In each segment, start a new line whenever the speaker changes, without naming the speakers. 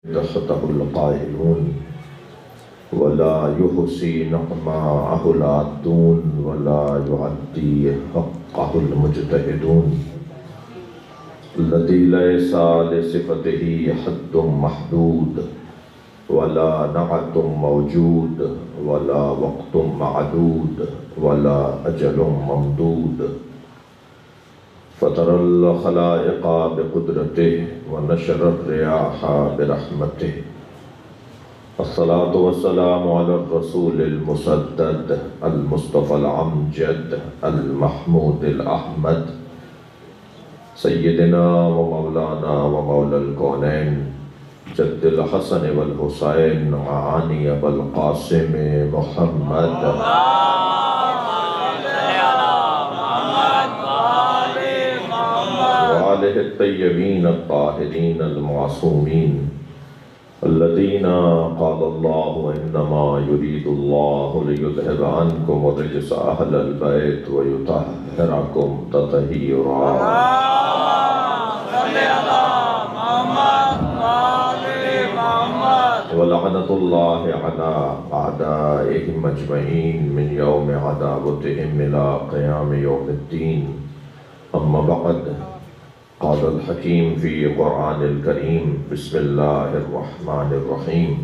دخته القائلون ولا يحصي نعماءه العادون ولا يعدي حقه المجتهدون الذي ليس لصفته حد محدود ولا نعت موجود ولا وقت معدود ولا أجل ممدود فطر الخلائق بقدرته ونشر الرياح برحمته الصلاة والسلام على الرسول المسدد المصطفى الأمجد المحمود الأحمد سيدنا ومولانا ومولى الكونين جد الحسن والحسين معاني أبا القاسم محمد وآله الطيبين الطاهرين المعصومين الذين قال الله إنما يريد الله ليذهب عنكم الرجس أهل البيت ويطهركم تطهيرا ولعنة الله على أعدائهم أجمعين من يوم عداوتهم إلى قيام يوم الدين أما بعد قال الحكيم في القرآن الكريم بسم الله الرحمن الرحيم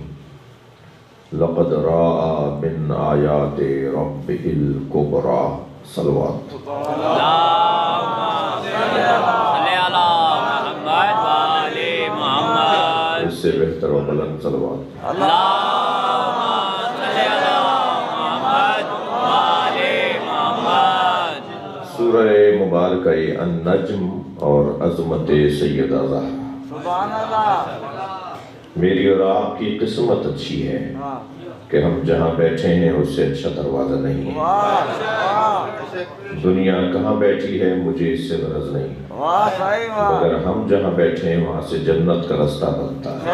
لقد رأى من آيات ربه الكبرى صلوات اس سے بہتر و بلند صلوات سورہ مبارکہ النجم اور عظمت سیدہ زہرا میری اور آپ کی قسمت اچھی ہے کہ ہم جہاں بیٹھے ہیں اس سے اچھا دروازہ نہیں ہے دنیا کہاں بیٹھی ہے مجھے اس سے غرض نہیں مگر ہم جہاں بیٹھے ہیں وہاں سے جنت کا رستہ بنتا ہے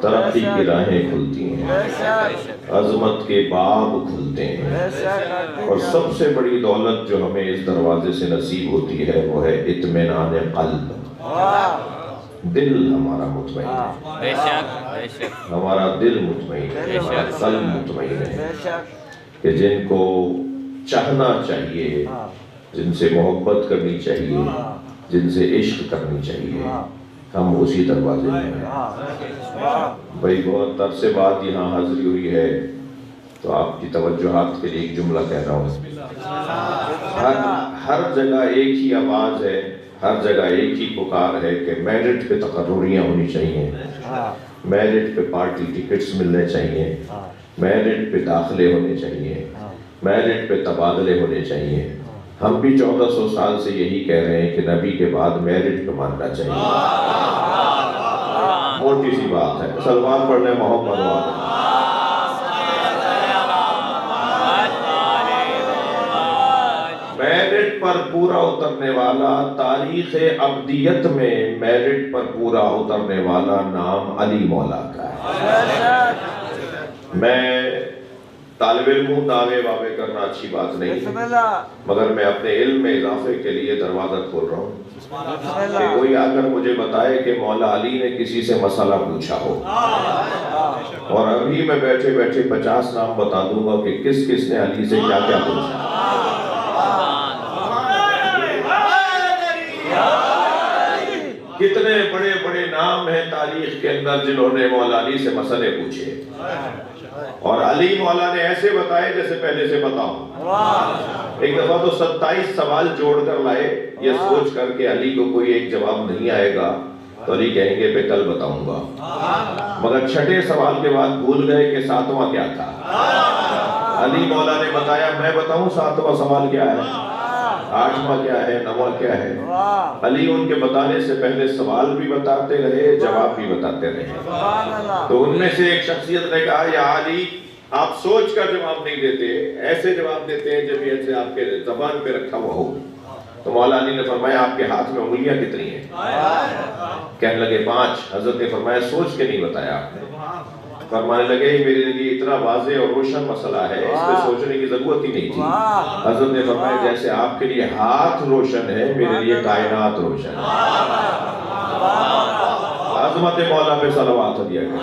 ترقی کی راہیں کھلتی ہیں عظمت کے باب کھلتے ہیں اور سب سے بڑی دولت جو ہمیں اس دروازے سے نصیب ہوتی ہے وہ ہے اطمینان قلب دل ہمارا مطمئن ہے ہمارا دل مطمئن ہے ہمارا قلب مطمئن ہے کہ جن کو چاہنا چاہیے جن سے محبت کرنی چاہیے جن سے عشق کرنی چاہیے ہم اسی دروازے میں ہیں بھائی بہت عرصے بعد یہاں حاضری ہوئی ہے تو آپ کی توجہات کے لیے ایک جملہ کہہ رہا ہوں ہر جگہ ایک ہی آواز ہے ہر جگہ ایک ہی پکار ہے کہ میرٹ پہ تقرریاں ہونی چاہیے میرٹ پہ پارٹی ٹکٹس ملنے چاہیے میرٹ پہ داخلے ہونے چاہیے میرٹ پہ تبادلے ہونے چاہیے ہم بھی 1400 سال سے یہی کہہ رہے ہیں کہ نبی کے بعد میرٹ پہ ماننا چاہیے موٹی سی بات ہے سلمان پڑھنے محمد والے میرٹ پر پورا اترنے والا تاریخ ابدیت میں میرٹ پر پورا اترنے والا نام علی مولا کا ہے میں طالب علم ہوں دعوے وعوے کرنا اچھی بات نہیں مگر میں اپنے علم میں اضافے کے لیے دروازہ کھول رہا ہوں کہ کوئی آ کر مجھے بتائے کہ مولا علی نے کسی سے مسئلہ پوچھا ہو اور ابھی میں بیٹھے بیٹھے 50 نام بتا دوں گا کہ کس کس نے علی سے کیا کیا پوچھا کتنے بڑے بڑے نام ہیں تاریخ کے اندر جنہوں نے مولا علی سے مسئلے پوچھے اور علی مولا نے ایسے بتائے جیسے پہلے سے بتاؤں ایک دفعہ تو 27 سوال جوڑ کر لائے یہ سوچ کر کہ علی کو کوئی ایک جواب نہیں آئے گا تو علی کہیں گے پہ کل بتاؤں گا مگر چھٹے سوال کے بعد بھول گئے کہ 7واں کیا تھا علی مولا نے بتایا میں بتاؤں 7واں سوال کیا ہے 8واں کیا ہے 9واں کیا ہے علی ان کے بتانے سے پہلے سوال بھی بتاتے رہے جواب بھی بتاتے رہے تو ان میں سے ایک شخصیت نے کہا یا علی آپ سوچ کر جواب نہیں دیتے ایسے جواب دیتے ہیں جب یہ ایسے آپ کے زبان پہ رکھا ہوا ہو تو مولا علی نے فرمایا آپ کے ہاتھ میں انگلیاں کتنی ہیں کہنے لگے 5 حضرت نے فرمایا سوچ کے نہیں بتایا آپ نے فرمانے لگے میرے لیے اتنا واضح اور روشن مسئلہ ہے اس پہ سوچنے کی ضرورت ہی نہیں تھی حضرت نے فرمایا جیسے آپ کے لیے ہاتھ روشن ہے میرے لیے کائنات روشن ہے عظمت مولا پہ صلوات دیا کریں۔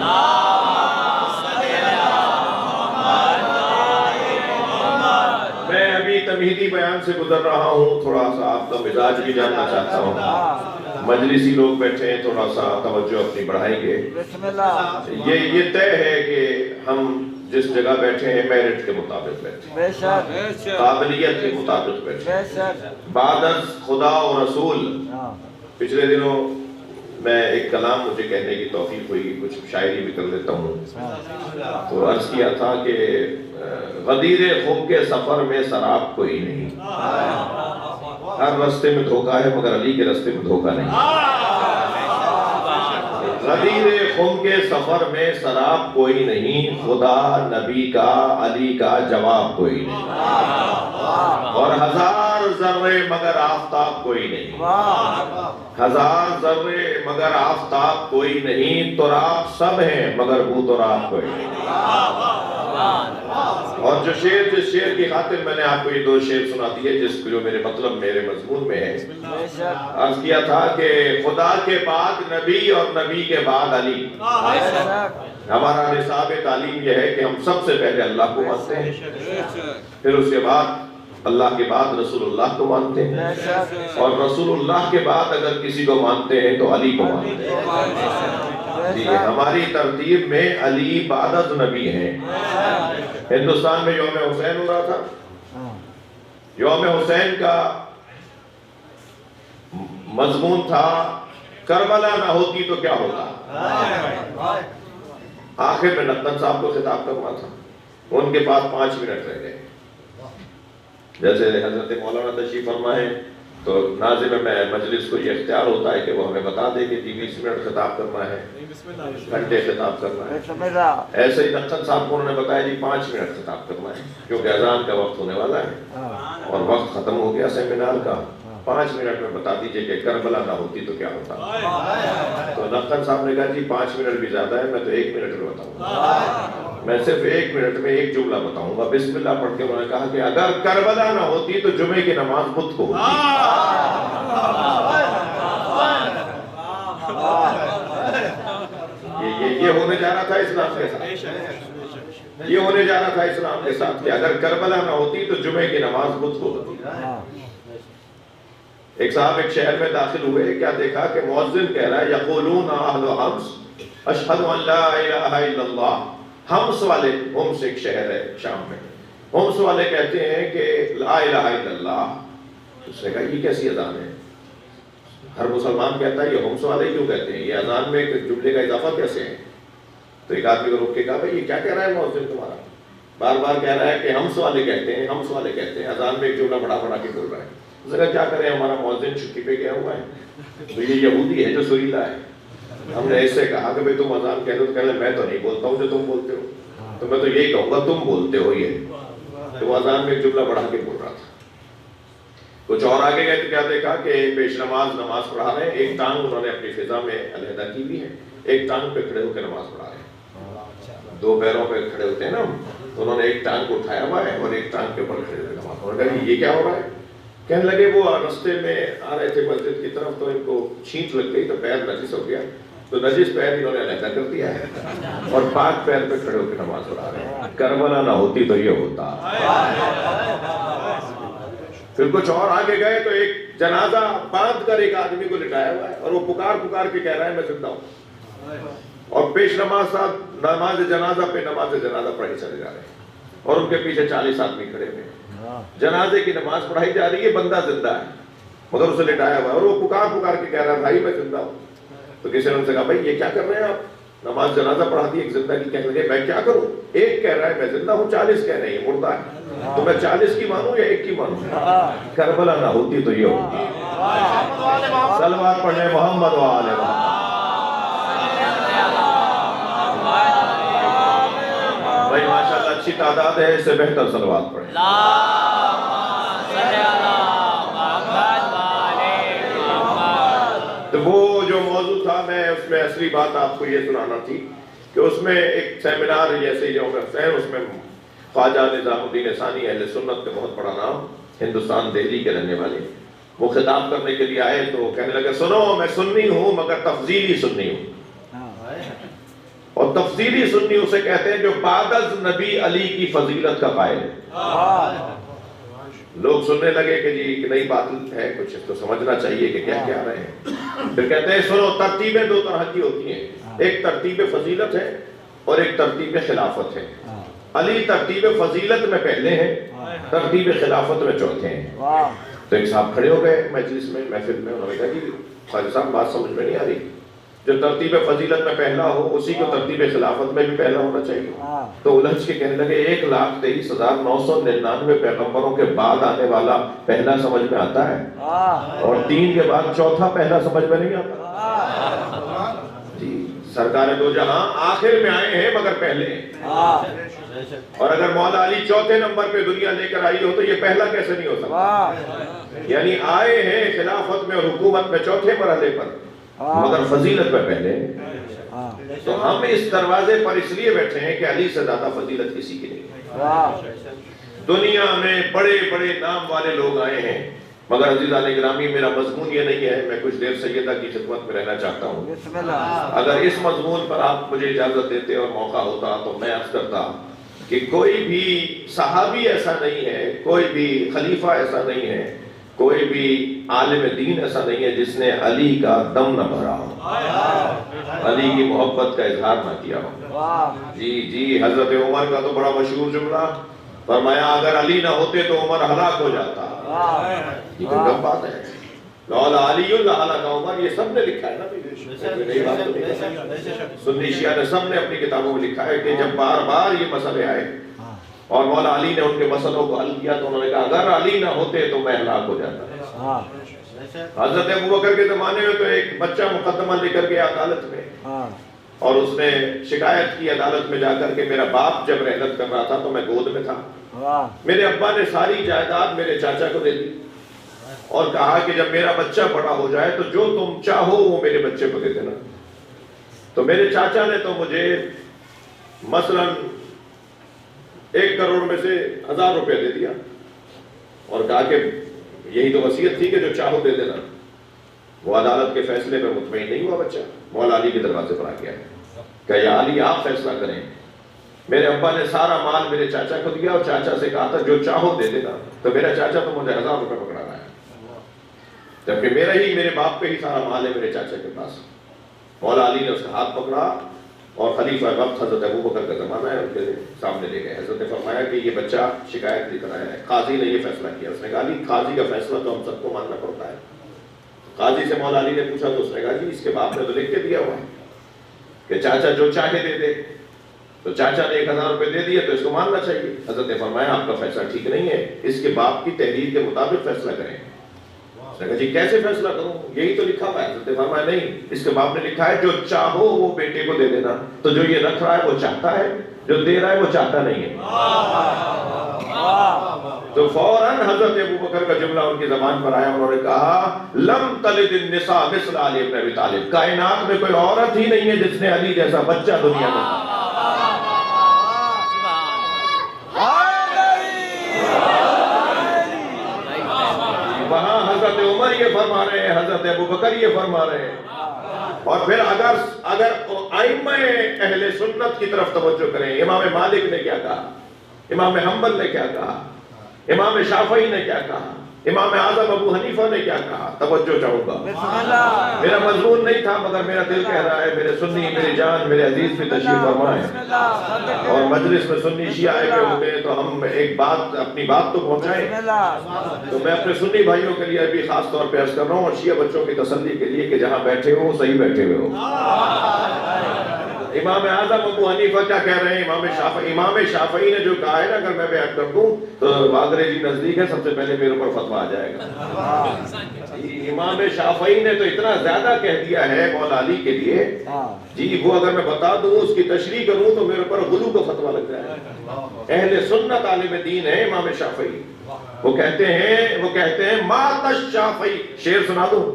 میں ابھی تمہیدی بیان سے گزر رہا ہوں، تھوڑا سا آپ کا مزاج بھی جاننا چاہتا ہوں۔ مجلسی لوگ بیٹھے ہیں، تھوڑا سا توجہ اپنی بڑھائیں گے۔ یہ طے ہے کہ ہم جس جگہ بیٹھے ہیں میرٹ کے مطابق بیٹھے ہیں، قابلیت کے مطابق بیٹھے ہیں، بعد از خدا و رسول۔ پچھلے دنوں میں ایک کلام مجھے کہنے کی توفیق ہوئی، کچھ شاعری بھی کر لیتا ہوں، تو عرض کیا تھا کہ غدیر خم کے سفر میں سراب کوئی نہیں، ہر رستے میں دھوکہ ہے مگر علی کے رستے میں دھوکہ نہیں۔ غدیر خم کے سفر میں سراب کوئی نہیں، خدا نبی کا علی کا جواب کوئی نہیں، اور ہزار ذرے مگر آفتاب کوئی نہیں، ہزار ذرے مگر آفتاب کوئی نہیں، تراب سب ہیں مگر بو تراب کوئی نہیں۔ اور جس شعر کی خاطر میں نے آپ کو یہ دو شعر سنا دیے، جو میرے مطلب میرے مضمون میں ہے، عرض کیا تھا کہ خدا کے بعد نبی اور نبی کے بعد علی۔ ہمارا نصاب تعلیم یہ ہے کہ ہم سب سے پہلے اللہ کو مانتے ہیں، پھر اس کے بعد اللہ کے بعد رسول اللہ کو مانتے ہیں، اور رسول اللہ کے بعد اگر کسی کو مانتے ہیں تو علی کو مانتے ہیں۔ جی ہماری ترتیب میں علی بعد از نبی ہیں۔ ہندوستان میں یوم حسین ہو رہا تھا، یوم حسین کا مضمون تھا کربلا نہ ہوتی تو کیا ہوتا۔ آخر میں نقطن صاحب کو خطاب کرنا تھا، ان کے پاس 5 منٹ رہ گئے۔ جیسے حضرت مولانا تشریف فرما ہے تو ناظم میں مجلس کو یہ اختیار ہوتا ہے کہ وہ ہمیں بتا دے کہ 20 منٹ خطاب کرنا ہے، گھنٹے خطاب کرنا ہے۔ ایسے ہی نقطن صاحب کو انہوں نے بتایا جی 5 منٹ خطاب کرنا ہے، کیونکہ اذان کا وقت ہونے والا ہے اور وقت ختم ہو گیا سیمینار کا۔ 5 منٹ میں بتا دیجئے کہ کربلا نہ ہوتی تو کیا ہوتا۔ تو نقطن صاحب نے کہا جی 5 منٹ بھی زیادہ ہے، میں تو 1 منٹ میں بتاؤں گا، میں صرف 1 منٹ میں ایک جملہ بتاؤں گا۔ بسم اللہ پڑھ کے انہوں نے کہا کہ اگر کربلا نہ ہوتی تو جمعے کی نماز بدھ کو ہوتی۔ یہ ہونے جا رہا تھا اسلام کے ساتھ، یہ ہونے جا رہا تھا اسلام کے ساتھ کہ اگر کربلا نہ ہوتی تو جمعے کی نماز بدھ کو ہوتی۔ ایک صاحب ایک شہر میں داخل ہوئے، کیا دیکھا کہ مؤذن کہہ رہا ہے یقولون اہل حمص اشہد ان لا الہ الا اللہ۔ حمص والے، حمص ایک شہر ہے شام میں، حمص والے کہتے ہیں کہ لا الہ الا اللہ۔ اس نے کہا یہ کیسی اذان ہے؟ ہر مسلمان کہتا ہے یہ حمص والے کیوں کہتے ہیں، یہ اذان میں ایک جملے کا اضافہ کیسے ہے؟ تو ایک آدمی کو روک کے کہا بھائی یہ کیا کہہ رہا ہے مؤذن تمہارا؟ بار بار کہہ رہا ہے کہ حمص والے کہتے ہیں، حمص والے کہتے ہیں، اذان میں ایک جملہ بڑا بڑا کے بول رہا ہے۔ اس نے کہا کیا کریں، ہمارا مؤذن چھٹی پہ گیا ہوا ہے، تو یہ یہودی ہے جو سریلا ہے۔ ہم نے اس سے کہا کہ بھئی تم اذان کہہ دو، تو کہنے میں تو نہیں بولتا ہوں جو تم بولتے ہو، تو میں تو یہی کہوں گا تم بولتے ہو یہ۔ تو وہ اذان میں ایک جملہ بڑھا کے بول رہا تھا۔ کچھ اور آگے گئے تو کیا دیکھا کہ پیش نماز پڑھا رہے ہیں، ایک ٹانگ انہوں نے اپنی فضا میں علیحدہ کی بھی ہے، ایک ٹانگ پہ کھڑے ہو کے نماز پڑھا رہے ہیں، 2 پیروں پہ کھڑے ہوتے ہیں نا، تو انہوں نے ایک ٹانگ کو اٹھایا ہوا ہے اور ایک ٹانگ کے اوپر کھڑے ہوئے نماز پڑھ رہے ہیں۔ یہ کیا ہو رہا ہے؟ کہنے لگے وہ رستے میں آ رہے تھے مسجد کی طرف، تو ان کو چھینٹ لگ گئی تو پیر نجس ہو گیا، تو نجس پیر انہوں نے علیحدہ کر دیا ہے اور پاک پیر پہ کھڑے ہو کے نماز پڑھا رہے ہیں۔ کربلا نہ ہوتی تو یہ ہوتا۔ پھر کچھ اور آگے گئے تو ایک جنازہ باندھ کر ایک آدمی کو لٹایا ہوا ہے اور وہ پکار کے کہہ رہا ہے میں زندہ ہوں، اور پیش نماز جنازہ پہ نماز جنازہ پڑھائی چلے جا رہے ہیں اور ان کے پیچھے 40 آدمی کھڑے ہوئے ہیں۔ جنازے کی نماز پڑھائی جا رہی ہے، بندہ زندہ ہے مگر اسے لٹایا ہوا ہے اور وہ پکار کے کہہ رہا ہے بھائی میں زندہ ہوں۔ تو کسی نے ان سے کہا بھائی یہ کیا کر رہے ہیں آپ، نماز جنازہ پڑھا دی ایک زندہ کی، کہنے لگے میں کیا کروں، ایک کہہ رہا ہے میں زندہ ہوں، 40 کہہ رہے ہیں یہ مردہ ہے، تو میں 40 کی مانوں یا ایک کی مانوں؟ کربلا نہ ہوتی تو یہ ہوتی۔ صلوات پڑھنے محمد و آل محمد۔ بھائی ماشاءاللہ اچھی تعداد ہے، اس سے بہتر صلوات پڑھیں۔ تو وہ جو موضوع تھا میں اس میں اصلی بات آپ کو یہ سنانا تھی کہ اس میں ایک سیمینار جیسے یوم حسین، اس میں خواجہ نظام الدین ثانی اہل سنت کا بہت بڑا نام، ہندوستان دہلی کے رہنے والے، وہ خطاب کرنے کے لیے آئے تو کہنے لگے سنو میں سنی ہوں مگر تفضیلی سنی ہوں، اور تفصیلی سنی اسے کہتے ہیں جو بعد از نبی علی کی فضیلت کا قائل ہے۔ لوگ سننے لگے کہ جی ایک نئی بات ہے، کچھ تو سمجھنا چاہیے کہ کیا کیا رہے ہیں۔ پھر کہتے ہیں سنو، ترتیبیں دو طرح کی ہوتی ہیں، ایک ترتیب فضیلت ہے اور ایک ترتیب خلافت ہے۔ علی ترتیب فضیلت میں پہلے ہیں، ترتیب خلافت میں چوتھے ہیں۔ تو ایک صاحب کھڑے ہو گئے مجلس میں، محفل میں، انہوں نے کہا کہ خواجہ صاحب بات سمجھ میں نہیں آ رہی، جو ترتیب فضیلت میں پہلا ہو اسی کو ترتیب خلافت میں بھی پہلا ہونا چاہیے۔ تو الجھ کے کہنے لگے 1,23,999 پیغمبروں کے بعد آنے والا پہلا سمجھ میں آتا ہے اور 3 کے بعد چوتھا پہلا سمجھ میں نہیں آتا۔ جی سرکار دو جہاں آخر میں آئے ہیں مگر پہلے ہیں، اور اگر مولا علی چوتھے نمبر پہ دنیا لے کر آئی ہو تو یہ پہلا کیسے نہیں ہو سکتا؟ یعنی آئے ہیں خلافت میں اور حکومت میں چوتھے مرحلے پر مگر فضیلت میں پہلے۔ تو ہم اس دروازے پر اس لیے بیٹھے ہیں کہ علی سے زیادہ فضیلت کسی کی نہیں۔ دنیا میں بڑے بڑے نام والے لوگ آئے ہیں مگر عزیزان گرامی میرا مضمون یہ نہیں ہے، میں کچھ دیر سیدہ کی خدمت میں رہنا چاہتا ہوں۔ اگر اس مضمون پر آپ مجھے اجازت دیتے اور موقع ہوتا تو میں عرض کرتا کہ کوئی بھی صحابی ایسا نہیں ہے، کوئی بھی خلیفہ ایسا نہیں ہے، کوئی بھی عالم دین ایسا نہیں ہے جس نے علی کا دم نہ بھرا ہو، علی کی محبت کا اظہار نہ کیا ہو۔ جی حضرت عمر کا تو بڑا مشہور جملہ، فرمایا اگر علی نہ ہوتے تو عمر ہلاک ہو جاتا۔ یہ تو کم بات ہے، لولا علی لہلک عمر، یہ سب نے لکھا ہے نا، سنی شیعہ نے سب نے اپنی کتابوں میں لکھا ہے کہ جب بار بار یہ مسئلے آئے اور مولا علی نے ان کے مسئلوں کو حل کیا تو انہوں نے کہا اگر علی نہ ہوتے تو میں ہلاک ہو جاتا۔ حضرت ابوبکر کے زمانے میں تو ایک بچہ مقدمہ لے کر گیا عدالت میں اور اس نے شکایت کی عدالت میں جا کر کے میرا باپ جب رحلت کر رہا تھا تو میں گود میں تھا، میرے ابا نے ساری جائیداد میرے چاچا کو دے دی اور کہا کہ جب میرا بچہ بڑا ہو جائے تو جو تم چاہو وہ میرے بچے کو دے دینا۔ تو میرے چاچا نے تو مجھے مثلا 1 کروڑ میں سے 1000 روپے دے دیا اور کہا کہ یہی تو وصیت تھی کہ جو چاہو دے دینا۔ وہ عدالت کے فیصلے میں مطمئن نہیں ہوا بچہ، مولا علی کے دروازے پر آ گیا کہ یا علی آپ فیصلہ کریں۔ میرے ابا نے سارا مال میرے چاچا کو دیا اور چاچا سے کہا تھا جو چاہو دے دینا، تو میرا چاچا تو مجھے 1000 روپے پکڑا رہا ہے، جبکہ میرے باپ کا ہی سارا مال ہے میرے چاچا کے پاس۔ مولا علی نے اس کا ہاتھ پکڑا اور خلیفہ وقت حضرت ابوبکر کا زمانہ ہے، ان کے سامنے لے گئے۔ حضرت نے فرمایا کہ یہ بچہ شکایت لے کر آیا ہے، قاضی نے یہ فیصلہ کیا۔ اس نے کہا علی قاضی کا فیصلہ تو ہم سب کو ماننا پڑتا ہے۔ قاضی سے مولا علی نے پوچھا تو اس نے کہا جی اس کے باپ نے تو لکھ کے دیا ہوا ہے کہ چاچا جو چاہے دے دے، تو چاچا نے 1000 روپے دے دیے تو اس کو ماننا چاہیے۔ حضرت نے فرمایا آپ کا فیصلہ ٹھیک نہیں ہے، اس کے باپ کی تحریر کے مطابق فیصلہ کریں۔ اس نے کہا جی کیسے فیصلہ کروں، یہی تو لکھا ہوا ہے۔ حضرت نے فرمایا نہیں، اس کے باپ نے لکھا ہے جو چاہو وہ بیٹے کو دے دینا، تو جو یہ رکھ رہا ہے وہ چاہتا ہے، جو دے رہا ہے وہ چاہتا نہیں ہے۔ تو فوراً حضرت ابوبکر کا جملہ ان کی زبان پر آیا، انہوں نے کہا لم تلد النساء مثل علی بن ابی طالب، کائنات میں کوئی عورت ہی نہیں ہے جس نے علی جیسا بچہ دنیا میں۔ وہاں حضرت عمر یہ فرما رہے ہیں، حضرت ابوبکر یہ فرما رہے ہیں۔ اور پھر اگر ائمہ اہل سنت کی طرف توجہ کریں، امام مالک نے کیا کہا، امام حنبل نے کیا کہا، امام شافعی نے کیا کہا، امام اعظم ابو حنیفہ نے کیا کہا، توجہ چاہوں گا۔ میرا مضمون نہیں تھا مگر میرا دل کہہ رہا ہے، میرے سنی، میری جان، میرے عزیز بھی تشریف فرمائیں اور مجلس میں سنی شیعہ آئے ہوئے ہوتے ہیں تو ہم ایک بات، اپنی بات تو پہنچائیں۔ تو میں اپنے سنی بھائیوں کے لیے بھی خاص طور پہ عرض کر رہا ہوں اور شیعہ بچوں کی تسلی کے لیے کہ جہاں بیٹھے ہو صحیح بیٹھے ہوئے ہو۔ امام اعظم ابو حنیفہ کیا کہہ رہے ہیں، امام شافعی نے جو کہا ہے نا، اگر میں بیان کر دوں تو واگرے جی نزدیک ہے، سب سے پہلے میرے اوپر فتویٰ آ جائے گا۔ امام شافعی نے تو اتنا زیادہ کہہ دیا ہے مولا علی کے لیے، جی وہ اگر میں بتا دوں اس کی تشریح کروں تو میرے اوپر غلو کا فتویٰ لگ جائے گا۔ اہل سنت عالم دین ہے امام شافعی، وہ کہتے ہیں مات الشافعی، شعر سنا دوں،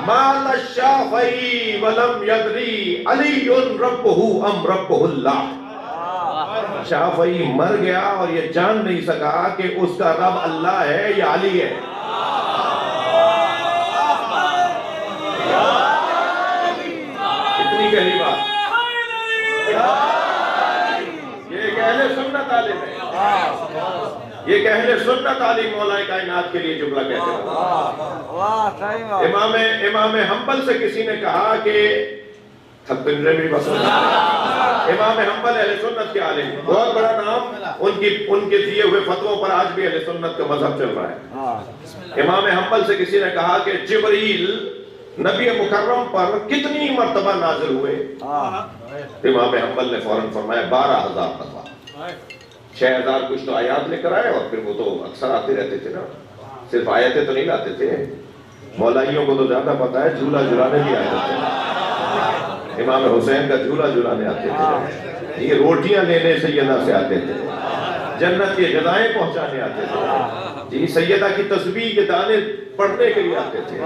مات الشافعی ولم یدری علی ربہ ام ربہ اللہ۔ شافعی مر گیا اور یہ جان نہیں سکا کہ اس کا رب اللہ ہے یا علی ہے۔ یہ ایک اہل سنت عالم ہے، یہ ایک اہل سنت عالم مولا کائنات کے لیے جملہ کہتے ہیں۔ امام حنبل سے کسی نے کہا کہ امام حنبل اہل سنت کے عالم، بہت بڑا نام، ان کے دیے ہوئے فتووں پر آج بھی اہل سنت کا مذہب چل رہا ہے۔ امام حنبل سے کسی نے کہا کہ جبریل نبی مکرم پر کتنی مرتبہ نازل ہوئے؟ امام حنبل نے فوراً فرمایا 12,000 دفعہ۔ 6,000 کچھ تو آیات لے کر آئے، اور پھر وہ تو اکثر آتے رہتے تھے نا، صرف آیتیں تو نہیں لاتے تھے، مولائیوں کو تو زیادہ پتا ہے، جھولا جھولانے بھی آتے تھے، امام حسین کا جھولا جھولانے آتے تھے، یہ روٹیاں لینے سیدہ سے آتے تھے، جنت کے غذائیں پہنچانے آتے تھے، جی سیدہ کی تسبیح کے دانے پڑھنے کے لیے آتے تھے،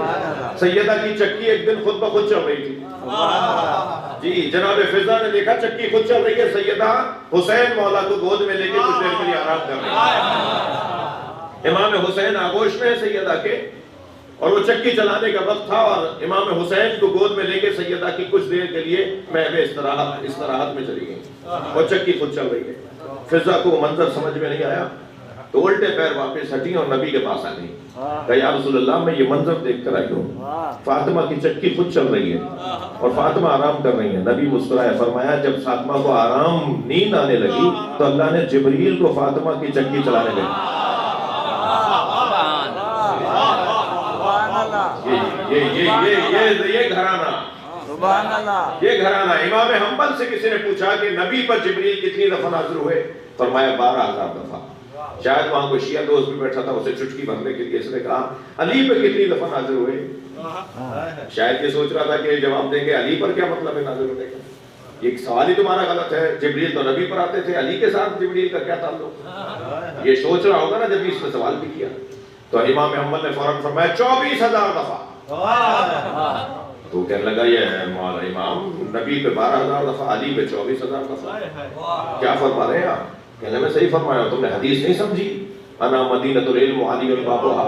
سیدہ کی چکی ایک دن خود بخود چل رہی تھی، جی جناب فضا نے دیکھا چکی خود چل رہی ہے، سیدہ حسین مولا کو گود میں لے کے کچھ دیر کے لیے آرام کر رہی ہے، امام حسین آغوش میں ہے سیدہ کے، اور وہ چکی چلانے کا وقت تھا، اور امام حسین کو گود میں لے کے سیدہ کی کچھ دیر کے لیے محو استراحت میں چلی گئی، اور چکی خود چل رہی ہے۔ فضا کو وہ منظر سمجھ میں نہیں آیا تو الٹے پیر واپس ہٹی اور نبی کے پاس آ گئی، کہا یا رسول اللہ میں یہ منظر دیکھ کر آئی ہوں، فاطمہ کی چکی خود چل رہی ہے اور فاطمہ آرام کر رہی ہے۔ نبی مسکرایا، فرمایا جب فاطمہ کو آرام نیند آنے لگی تو اللہ نے جبریل کو فاطمہ کی چکی چلانے لگی۔ یہ گھرانہ، یہ گھرانہ۔ امام حنبل سے کسی نے پوچھا کہ نبی پر جبریل کتنی دفعہ نازل ہوئے؟ فرمایا 12,000 دفعہ۔ شاید وہاں کوئی شیعہ دوست بھی بیٹھا تھا، اسے چٹکی بھرنے کے لیے اس نے کہا علی پر کتنی دفعہ نازل ہوئے؟ شاید یہ سوچ رہا تھا کہ جواب دیں گے علی پر کیا مطلب ہے نازل ہونے کا، یہ سوال ہی تمہارا غلط ہے، جبریل تو نبی پر آتے تھے، علی کے ساتھ جبریل کا کیا تعلق؟ یہ سوچ رہا ہوگا نا جب اس نے سوال بھی کیا۔ تو امام حنبل نے فوراً فرمایا 24,000 دفعہ۔ تو کہنے لگا یہ مولا امام نبی پہ 12,000 دفعہ، علی پہ 24,000 دفعہ، کیا فرما رہے ہیں آپ؟ کہنے میں صحیح فرمایا ہوں، تم نے حدیث نہیں سمجھی؟ انا مدینۃ العلم علی بابها،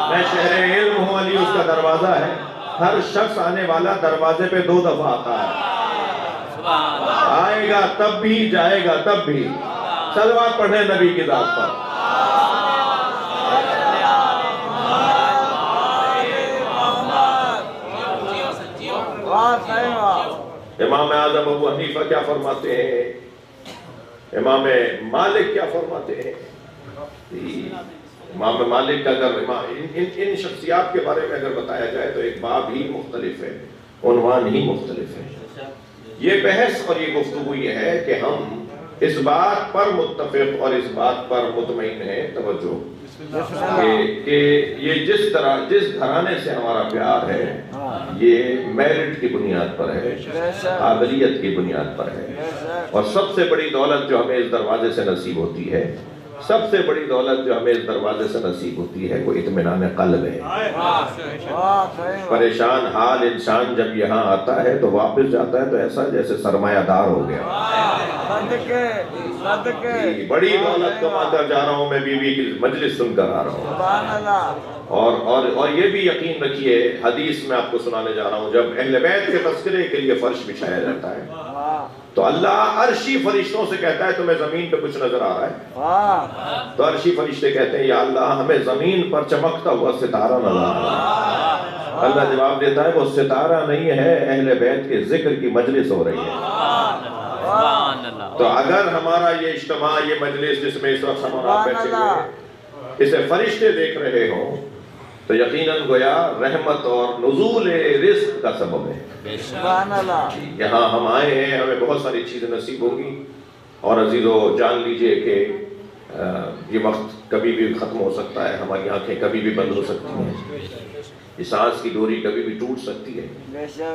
میں شہر علم ہوں، علی اس کا دروازہ ہے، ہر شخص آنے والا دروازے پہ 2 دفعہ آتا ہے، آئے گا تب بھی جائے گا تب بھی۔ صلوات پڑھیں نبی کی ذات پر۔ امام اعظم ابو حنیفہ کیا فرماتے ہیں، امام مالک کیا فرماتے ہیں؟ امام مالک کا اگر ان شخصیات کے بارے میں اگر بتایا جائے تو ایک باب ہی مختلف ہے، عنوان ہی مختلف ہے۔ یہ بحث اور یہ گفتگو یہ ہے کہ ہم اس بات پر متفق اور اس بات پر مطمئن ہیں، توجہ، کہ یہ جس گھرانے سے ہمارا پیار ہے یہ میرٹ کی بنیاد پر ہے، قابلیت کی بنیاد پر ہے، اور سب سے بڑی دولت جو ہمیں اس دروازے سے نصیب ہوتی ہے، سب سے بڑی دولت جو ہمیں اس دروازے سے نصیب ہوتی ہے وہ اطمینان قلب ہے۔ پریشان حال انسان جب یہاں آتا ہے تو واپس جاتا ہے تو ایسا جیسے سرمایہ دار ہو گیا، بڑی دولت کما کر جا رہا ہوں میں، بیوی کی مجلس سن کر آ رہا ہوں، اور یہ بھی یقین رکھیے، حدیث میں آپ کو سنانے جا رہا ہوں، جب اہل بیت کے تذکرے کے لیے فرش بچھایا جاتا ہے تو اللہ عرشی فرشتوں سے کہتا ہے تمہیں زمین پہ کچھ نظر آ رہا ہے؟ تو عرشی فرشتے کہتے ہیں یا اللہ ہمیں زمین پر چمکتا ہوا ستارہ نظر آ رہا ہے۔ اللہ جواب دیتا ہے وہ ستارہ نہیں ہے، اہل بیت کے ذکر کی مجلس ہو رہی ہے۔ تو اگر ہمارا یہ اجتماع، یہ مجلس جس میں اس وقت ہم بیٹھے ہوئے اسے فرشتے دیکھ رہے ہوں تو یقیناً گویا رحمت اور نزول رزق کا سبب ہے۔ یہاں ہم آئے ہیں، ہمیں بہت ساری چیزیں نصیب ہوگی، اور عزیزو جان لیجئے کہ یہ وقت کبھی بھی ختم ہو سکتا ہے، ہماری آنکھیں کبھی بھی بند ہو سکتی ہیں، یہ سانس کی ڈوری کبھی بھی ٹوٹ سکتی ہے۔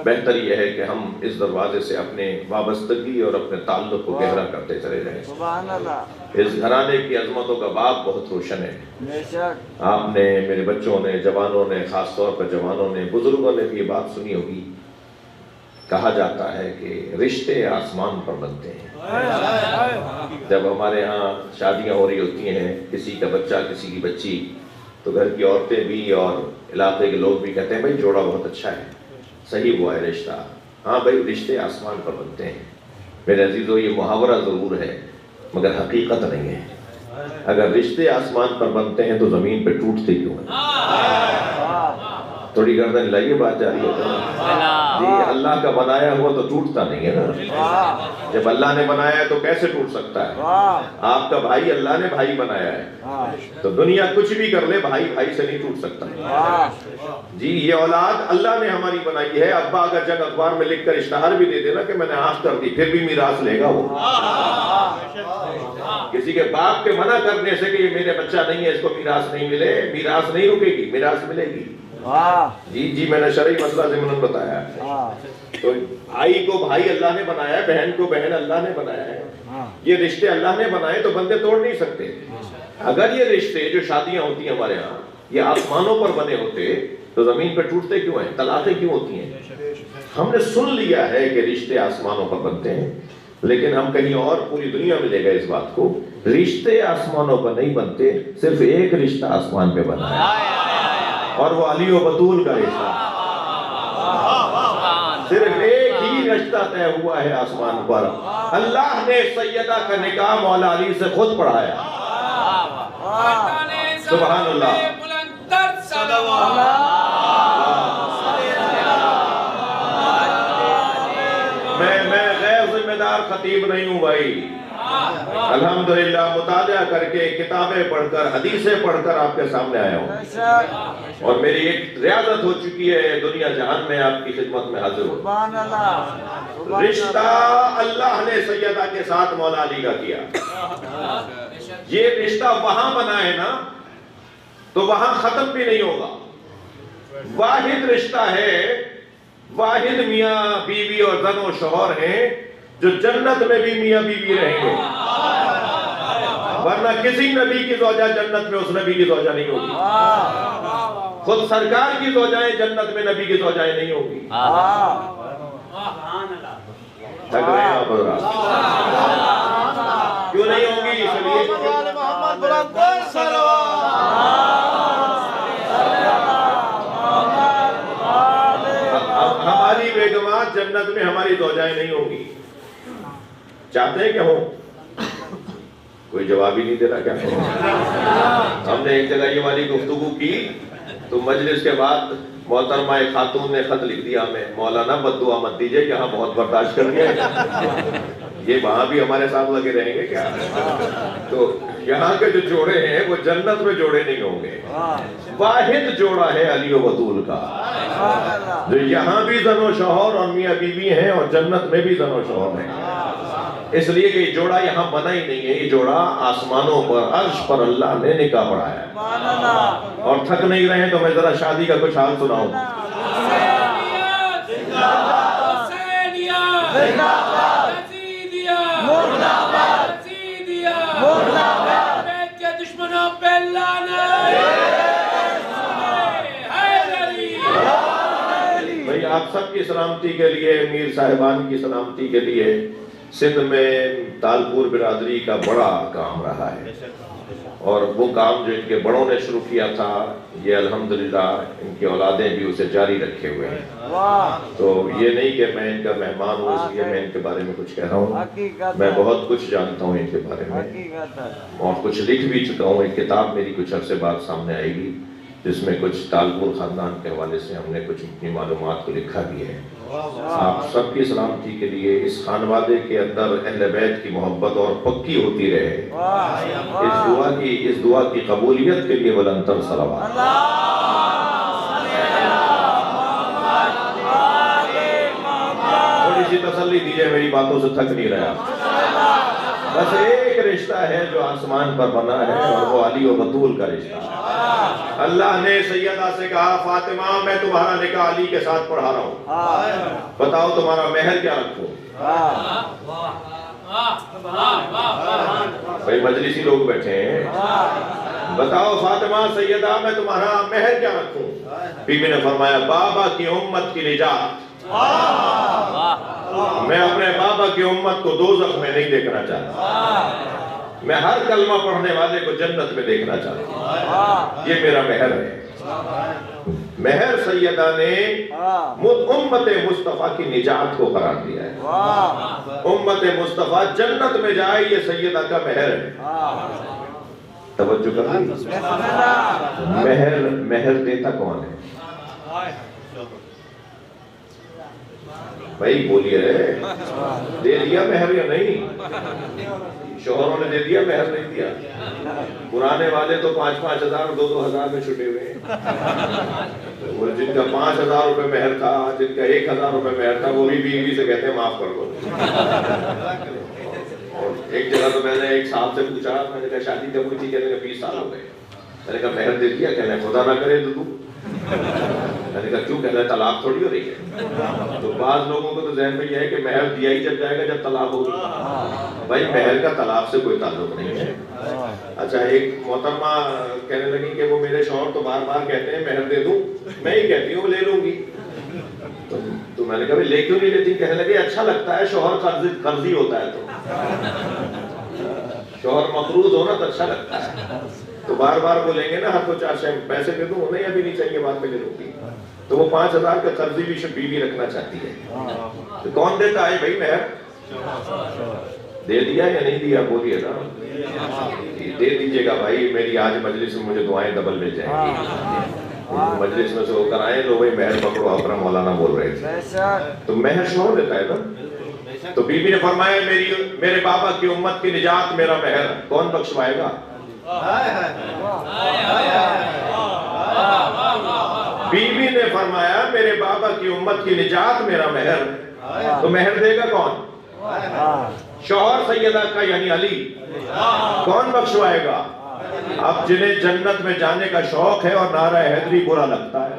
بہتر یہ ہے کہ ہم اس دروازے سے اپنے وابستگی اور اپنے تعلق کو گہرا کرتے چلے جائیں۔ اس گھرانے کی عظمتوں کا باب بہت روشن ہے، آپ نے، میرے بچوں نے، جوانوں نے، خاص طور پر جوانوں نے، بزرگوں نے بھی یہ بات سنی ہوگی، کہا جاتا ہے کہ رشتے آسمان پر بنتے ہیں۔ جب ہمارے ہاں شادیاں ہو رہی ہوتی ہیں، کسی کا بچہ کسی کی بچی، تو گھر کی عورتیں بھی اور علاقے کے لوگ بھی کہتے ہیں بھائی جوڑا بہت اچھا ہے، صحیح ہوا ہے رشتہ، ہاں بھائی رشتے آسمان پر بنتے ہیں میرے عزیزو، یہ محاورہ ضرور ہے مگر حقیقت نہیں ہے۔ اگر رشتے آسمان پر بنتے ہیں تو زمین پہ ٹوٹتے کیوں ہیں؟ تھوڑی گردن لائیے، بات جاری ہوتا ہے جی۔ اللہ کا بنایا ہوا تو ٹوٹتا نہیں ہے نا۔ جب اللہ نے بنایا ہے تو کیسے ٹوٹ سکتا ہے؟ آپ کا بھائی اللہ نے بھائی بنایا ہے تو دنیا کچھ بھی کر لے بھائی بھائی سے نہیں ٹوٹ سکتا جی۔ یہ اولاد اللہ نے ہماری بنائی ہے۔ ابا اگر جنگ اخبار میں لکھ کر اشتہار بھی دے دینا کہ میں نے آنکھ کر دی، پھر بھی میراث لے گا وہ۔ کسی کے باپ کے منع کرنے سے کہ یہ میرے بچہ نہیں ہے اس کو میراث نہیں ملے، میراث نہیں رکے گی، میراث ملے گی جی۔ میں نے شرعی مسئلہ ضمن بتایا ہے۔ تو بھائی کو بھائی اللہ نے بنایا ہے، بہن کو بہن اللہ نے بنایا ہے۔ یہ رشتے اللہ نے بنائے تو بندے توڑ نہیں سکتے۔ اگر یہ رشتے جو شادیاں ہوتی ہیں ہمارے ہاں یہ آسمانوں پر بنے ہوتے تو زمین پہ ٹوٹتے کیوں ہیں، طلاقیں کیوں ہوتی ہیں؟ ہم نے سن لیا ہے کہ رشتے آسمانوں پر بنتے ہیں، لیکن ہم کہیں اور پوری دنیا میں لے گئے اس بات کو۔ رشتے آسمانوں پر نہیں بنتے، صرف ایک رشتہ آسمان پہ بنا ہے اور وہ علی و بطول کا رشتہ۔ صرف ایک ہی رشتہ طے ہوا ہے آسمان پر۔ اللہ نے سیدہ کا نکاح مولا علی سے خود پڑھایا۔ سبحان اللہ۔ میں غیر ذمہ دار خطیب نہیں ہوں بھائی، الحمدللہ مطالعہ کر کے کتابیں پڑھ کر حدیثیں پڑھ کر آپ کے سامنے آیا ہوں، اور میری ایک ریاضت ہو چکی ہے دنیا جہان میں آپ کی خدمت میں حاضر ہوں۔ رشتہ اللہ نے سیدہ کے ساتھ مولا علی کا کیا۔ یہ رشتہ وہاں بنا ہے نا تو وہاں ختم بھی نہیں ہوگا۔ واحد رشتہ ہے، واحد میاں بیوی اور زن و شوہر ہیں جو جنت میں بھی میاں بیوی رہیں گے، ورنہ کسی نبی کی زوجہ جنت میں اس نبی کی زوجہ نہیں ہوگی۔ خود سرکار کی زوجائیں جنت میں نبی کی زوجائیں نہیں ہوگی۔ تھک رہے ہیں آپ حضرات؟ کیوں نہیں ہوگی؟ اس لیے ہماری بیگمات جنت میں ہماری زوجائیں نہیں ہوں گی۔ چاہتے ہیں کہ ہوں؟ کوئی جواب ہی نہیں دے رہا کیا کریں؟ ہم نے ایک جگہ یہ والی گفتگو کی تو مجلس کے بعد محترمہ خاتون نے خط لکھ دیا ہمیں، مولانا بد دعا مت دیجئے، یہاں بہت برداشت کر رہے ہیں، یہ وہاں بھی ہمارے ساتھ لگے رہیں گے کیا؟ تو یہاں کے جو جوڑے ہیں وہ جنت میں جوڑے نہیں ہوں گے۔ واحد جوڑا ہے علی و بطول کا، جو یہاں بھی زن و شوہر اور میاں بیوی ہیں اور جنت میں بھی زن و شوہر ہیں۔ اس لیے کہ یہ جوڑا یہاں بنا ہی نہیں ہے، یہ جوڑا آسمانوں پر عرش پر اللہ نے نکاح پڑھایا ہے۔ اور تھک نہیں رہے تو میں ذرا شادی کا کچھ حال سناؤں۔ بھئی آپ سب کی سلامتی کے لیے، میر صاحبان کی سلامتی کے لیے سندھ میں تالپور برادری کا بڑا کام رہا ہے، اور وہ کام جو ان کے بڑوں نے شروع کیا تھا یہ الحمدللہ ان کی اولادیں بھی اسے جاری رکھے ہوئے ہیں۔ تو یہ نہیں کہ میں ان کا مہمان ہوں اس لیے میں ان کے بارے میں کچھ کہہ رہا ہوں، میں بہت کچھ جانتا ہوں ان کے بارے میں اور کچھ لکھ بھی چکا ہوں۔ ایک کتاب میری کچھ عرصے بعد سامنے آئے گی جس میں کچھ تالپور خاندان کے حوالے سے ہم نے کچھ اپنی معلومات کو لکھا بھی ہے۔ آپ سب کی سلامتی کے لیے اس خانوادے کے اندر اہل بیت کی محبت اور پکی ہوتی رہے، اس دعا کی قبولیت کے لیے بلندتر صلوات۔ تھوڑی سی تسلی دیجئے، میری باتوں سے تھک نہیں رہا۔ بس ایک رشتہ ہے جو آسمان پر بنا ہے اور وہ علی و بطول کا رشتہ ہے۔ اللہ نے سیدہ سے کہا فاطمہ میں تمہارا نکاح علی کے ساتھ پڑھا رہا ہوں، بتاؤ تمہارا مہر کیا رکھوں؟ بھئی مجلسی لوگ بیٹھے ہیں، بتاؤ فاطمہ سیدہ میں تمہارا مہر کیا رکھوں؟ بی بی نے فرمایا بابا کی امت کی نجات، میں اپنے بابا کی امت کو دوزخ میں نہیں دیکھنا چاہتا، میں ہر کلمہ پڑھنے والے کو جنت میں دیکھنا چاہتا ہوں، یہ میرا مہر ہے۔ مہر سیدہ نے امت مصطفیٰ کی نجات کو قرار دیا ہے. امت مصطفیٰ جنت میں جائے یہ سیدہ کا مہر ہے. توجہ کر مہر دیتا کون ہے؟ بھائی بولیے دے دیا مہر یا نہیں؟ شوہروں نے دے دیا مہر نہیں دیا. پرانے والے تو 5,000 2,000 میں چھٹے ہوئے ہیں. جن کا 5,000 روپے مہر تھا, جن کا 1,000 روپے مہر تھا, وہ بھی بیوی سے کہتے ہیں معاف کر دو. اور ایک جگہ تو میں نے ایک صاحب سے پوچھا, میں نے کہا شادی کب ہوئی تھی؟ کہنے کہ 20 سال ہو گئے. میں نے کہا مہر دے دیا؟ کہنے خدا نہ کرے تو. میں نے کہا کیوں؟ کہنا ہے طلاق تھوڑی ہو رہی ہے. تو بعض لوگوں کو تو ذہن میں یہ ہے کہ مہر دیا ہی جب جائے گا جب طلاق ہوگی. بھائی مہر کا طلاق سے کوئی تعلق نہیں ہے. اچھا ایک محترمہ کہنے لگی کہ وہ میرے شوہر تو بار بار کہتے ہیں مہر دے دوں, میں ہی کہتی ہوں لے لوں گی. تو میں نے کہا لے کیوں نہیں لیتی؟ کہنے لگے اچھا لگتا ہے, شوہر قرضی ہوتا ہے تو شوہر مقروض ہونا تو اچھا لگتا ہے. تو بار بار بولیں گے نا ہر کو 4 پیسے دے دوں, نہیں ابھی نہیں چاہیے بعد میں لے لوں گی. تو وہ 5,000 کا قرضی بھی بیوی رکھنا چاہتی ہے. تو کون دیتا ہے بھائی مہر؟ دے دیا یا نہیں دیا؟ بولیے نا. دے دیجئے گا بھائی. میری آج مجلس میں مجھے دعائیں ڈبل مل جائیں گی. مجلس میں سے ہو کر آئے لو بھائی مہر پکڑو, اپنا مولانا بول رہے تھے. تو مہر شوہر دیتا ہے نا. تو بیوی نے فرمایا میرے بابا کی امت کی نجات میرا مہر. کون بخشوائے گا؟ بیوی نے فرمایا میرے بابا کی امت کی نجات میرا مہر. تو مہر دے گا کون؟ شوہر سیدہ کا یعنی علی. کون بخشوائے گا؟ اب جنہیں جنت میں جانے کا شوق ہے اور نعرہ حیدری برا لگتا ہے,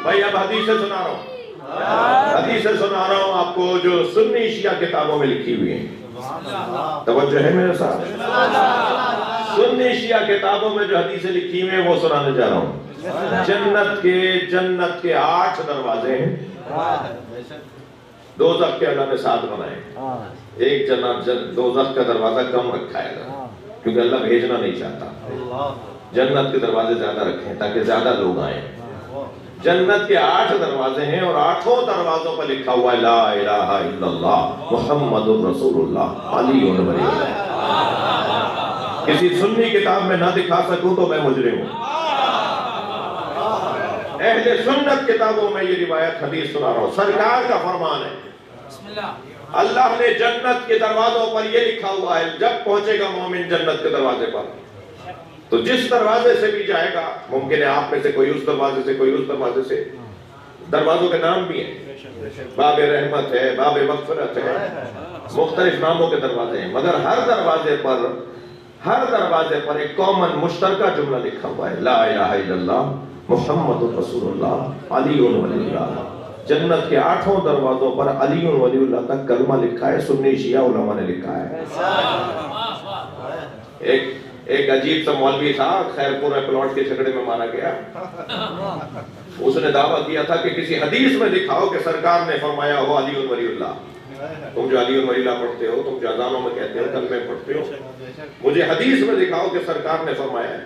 بھائی اب حدیثیں سنا رہا ہوں, حدیثیں سنا رہا ہوں آپ کو جو سنی شیعہ کتابوں میں لکھی ہوئی ہیں. توجہ ہے میرے ساتھ؟ سنی شیعہ کتابوں میں جو حدیثیں لکھی ہوئی ہیں وہ سنانے جا رہا ہوں. جنت کے 8 دروازے ہیں. دوزخ کے اللہ نے 7 بنائے. ایک دوزخ کا دروازہ کم رکھا ہے کیونکہ اللہ بھیجنا نہیں چاہتا. جنت کے دروازے زیادہ رکھیں تاکہ زیادہ لوگ آئیں. جنت کے 8 دروازے ہیں اور 8 دروازوں پر لکھا ہوا ہے لا الہ الا اللہ محمد رسول اللہ علی ولی اللہ. کسی سنی کتاب میں نہ دکھا سکوں تو میں مجرم ہوں. اہل سنت کتابوں میں یہ روایت حدیث سنا رہا ہوں. سرکار کا فرمان ہے, اللہ نے جنت کے دروازوں پر یہ لکھا ہوا ہے جب پہنچے گا مومن جنت کے دروازے پر تو جس دروازے سے بھی جائے گا, ممکن ہے آپ میں سے کوئی اس دروازے سے کوئی اس دروازے سے, دروازوں کے نام بھی ہیں, باب رحمت ہے, باب مغفرت ہے, مختلف ناموں کے دروازے ہیں, مگر ہر دروازے پر ایک کامن مشترکہ جملہ لکھا ہوا ہے لا الہ الا اللہ محمد رسول اللہ علی ولی اللہ. جنت کے 8 دروازوں پر علی ولی اللہ کا کلمہ لکھا ہے. سنی شیعہ علماء نے لکھا ہے. ایک عجیب سا مولوی تھا, خیرپور میں پلاٹ کے جھگڑے میں مارا گیا. اس نے دعویٰ کیا تھا کہ کسی حدیث میں دکھاؤ کہ سرکار نے فرمایا ہو علی ولی اللہ. تم جو علی ولی اللہ پڑھتے ہو, تم جو اذانوں میں کہتے ہو, کلمے پڑھتے ہو, مجھے حدیث میں دکھاؤ کہ سرکار نے فرمایا ہے.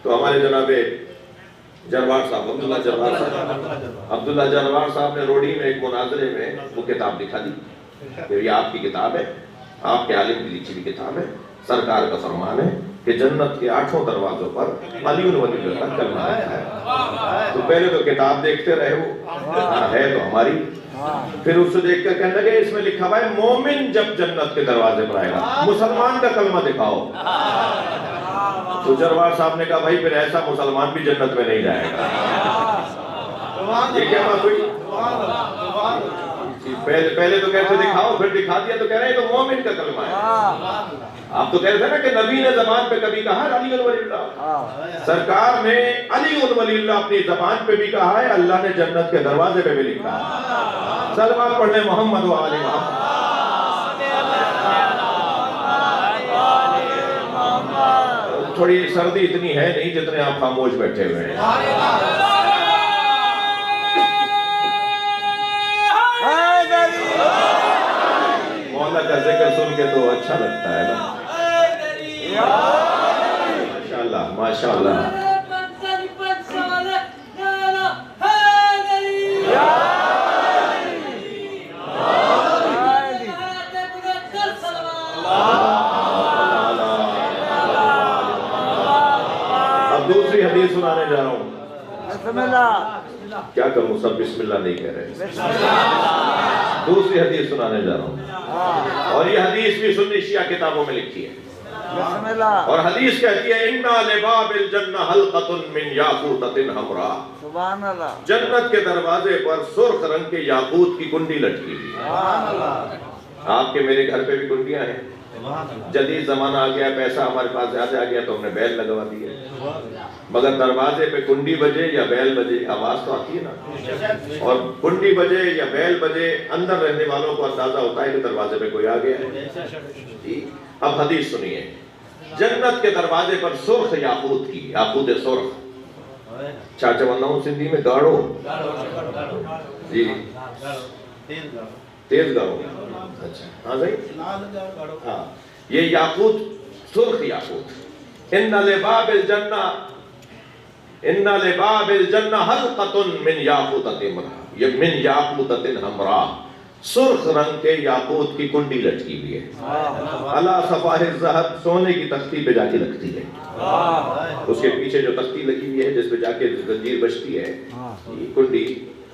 تو ہمارے جناب جروار صاحب, عبداللہ جروار صاحب نے روڈی میں ایک مناظرے میں وہ کتاب دکھا دی کہ یہ آپ کی کتاب ہے, آپ کے عالم کی لکھی ہوئی کتاب ہے. سرکار کا فرمان ہے کہ جنت کے 8 دروازوں پر علی ولی اللہ کلمہ لکھا ہے. تو پہلے تو کتاب دیکھتے رہے, وہ ہے تو ہماری. پھر اس سے دیکھ کر کہنے لگے اس میں لکھا ہوا ہے مومن جب جنت کے دروازے پر آئے گا, مسلمان کا کلمہ دکھاؤ. تو جروار صاحب نے کہا بھائی پھر ایسا مسلمان بھی جنت میں نہیں جائے گا. یہ کیا بات ہوئی؟ پہلے تو کہتے دکھاؤ, پھر دکھا دیا تو کہہ رہے ہیں تو مومن کا کلمہ ہے. آپ تو کہہ رہے تھے نا کہ نبی نے زبان پہ کبھی کہا علی ولی اللہ, سرکار نے علی ولی اللہ اپنی زبان پہ بھی کہا ہے, اللہ نے جنت کے دروازے پہ بھی لکھا ہے. صلوات پڑھنے محمد و آل محمد. تھوڑی سردی اتنی ہے نہیں جتنے آپ خاموش بیٹھے ہوئے ہیں. مولا کا ذکر سن کے تو اچھا لگتا ہے نا. ماشاءاللہ ماشاءاللہ. اب دوسری حدیث سنانے جا رہا ہوں.
بسم اللہ.
کیا کروں سب بسم اللہ نہیں کہہ رہے. دوسری حدیث سنانے جا رہا ہوں اور یہ حدیث بھی سنی شیعہ کتابوں میں لکھی ہے.
بسم اللہ.
اور حدیث کہتی ہے اِنَّا لِبَابِ الْجَنَّةِ حَلْقَةٌ مِّن یاقوتۃ حمراء.
سبحان اللہ.
جنت کے دروازے پر سرخ رنگ کے یاقوت کی کنڈی لٹکی ہوئی ہے.
سبحان اللہ.
آپ کے میرے گھر پہ بھی کنڈیاں ہیں. جدید زمانہ آ گیا, پیسہ ہمارے پاس زیادہ آ گیا تو ہم نے بیل لگوا دی ہے. مگر دروازے پہ کنڈی بجے یا بیل بجے آواز تو آتی ہے نا. اور کنڈی بجے یا بیل بجے اندر رہنے والوں کو اندازہ ہوتا ہے کہ دروازے پہ کوئی آ گیا ہے. اب حدیث سنیے. جنت کے دروازے پر سرخ یاقوت کی, یاقوت سرخ. چاچا ورنہ ہوں سندھی میں گاڑو. جی تیز گاڑو. اچھا ہاں صحیح. ہاں یہ یاقوت سرخ یاقوت. ان لباب الجنہ حلقۃ من یاقوتۃ حمراء. من یاقوتۃ حمراء. سرخ رنگ کے یاقوت کی کنڈی لٹکی ہوئی ہے. علی صفائح الذہب, سونے کی تختی پہ جا کے لگتی ہے. اس کے پیچھے جو تختی لگی ہوئی ہے جس پہ جا کے زنجیر بجتی ہے, کنڈی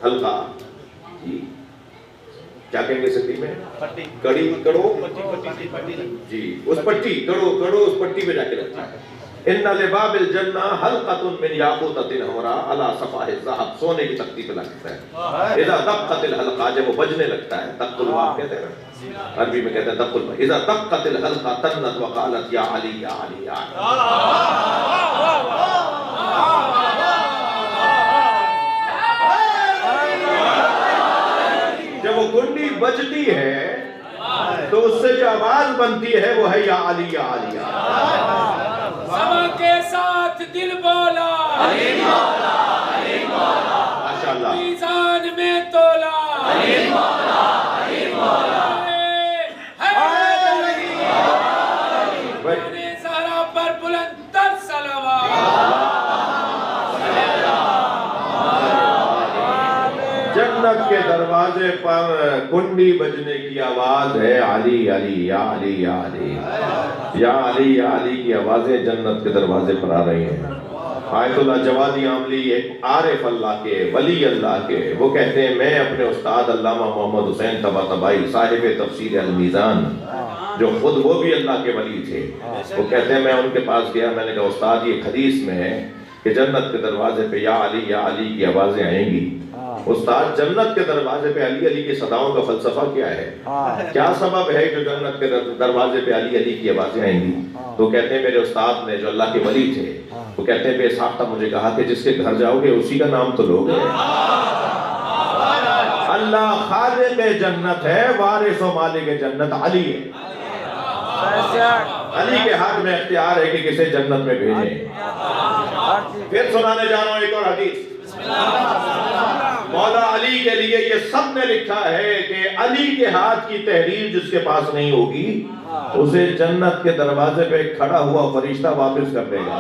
حلقہ. کیا کہیں گے سندھی میں؟ کڑی کڑو. جی اس پٹی کڑو اس پٹی پہ جا کے لگتا ہے. ان لباب الجنہ حلقۃ من یاقوتۃ حمراء علی صفائح الذہب, سونے کی تختی پہ لگتا ہے. اذا دقت الحلقہ, جب وہ بجنے لگتا ہے, دق الباب کہتے ہیں نا عربی میں, کہتے ہیں دق الباب. اذا دقت الحلقہ تنت وقالت یا علی یا علی یا علی. جب وہ کنڈی بجتی ہے تو اس سے جو آواز بنتی ہے وہ ہے یا علی یا علی یا علی.
سما کے ساتھ دل بولا علی مولا علی مولا.
ماشاءاللہ.
میزان میں تولا علی مولا علی مولا. میرے زہرا پر بلند تر صلوات.
جنت کے دروازے پر کنڈی بجنے کی آواز ہے علی علی یا علی یا علی یا علی یا علی کی آوازیں جنت کے دروازے پر آ رہی ہیں. آیت اللہ جوادی عاملی ایک عارف اللہ کے, ولی اللہ کے, وہ کہتے ہیں میں اپنے استاد علامہ محمد حسین طباطبائی صاحب تفسیر المیزان, جو خود وہ بھی اللہ کے ولی تھے, وہ کہتے ہیں میں ان کے پاس گیا, میں نے کہا استاد یہ حدیث میں ہے کہ جنت کے دروازے پہ یا علی کی آوازیں آئیں گی. استاد جنت کے دروازے پہ علی علی کی صداؤں کا فلسفہ کیا ہے, کیا سبب ہے جو جنت کے دروازے پہ علی علی کی آوازیں آئیں گی؟ تو کہتے ہیں میرے استاد نے جو اللہ کے ولی تھے وہ کہتے ہیں بے ساختہ مجھے کہا کہ جس کے گھر جاؤ گے اسی کا نام تو لوگ ہے. اللہ خالق جنت ہے, وارث و مالک جنت علی ہے. علی کے ہاتھ میں اختیار ہے کہ کسے جنت میں بھیجیں. پھر سنانے جا رہا ہوں ایک اور حدیث. مولا علی کے لیے یہ سب نے لکھا ہے کہ علی کے ہاتھ کی تحریر جس کے پاس نہیں ہوگی اسے جنت کے دروازے پہ کھڑا ہوا فرشتہ واپس کر دے گا.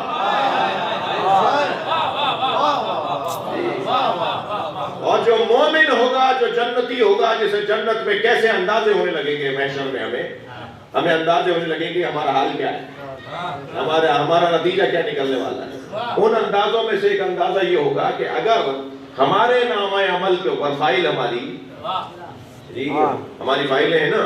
اور جو مومن ہوگا, جو جنتی ہوگا, جسے جنت میں کیسے اندازے ہونے لگیں گے محشر میں, ہمیں اندازے ہونے لگیں گے ہمارا حال کیا ہے, ہمارا نتیجہ کیا نکلنے والا ہے. ان اندازوں میں سے ایک اندازہ یہ ہوگا کہ اگر ہمارے نامہ عمل کے اوپر فائل جی ہماری فائلیں ہیں نا,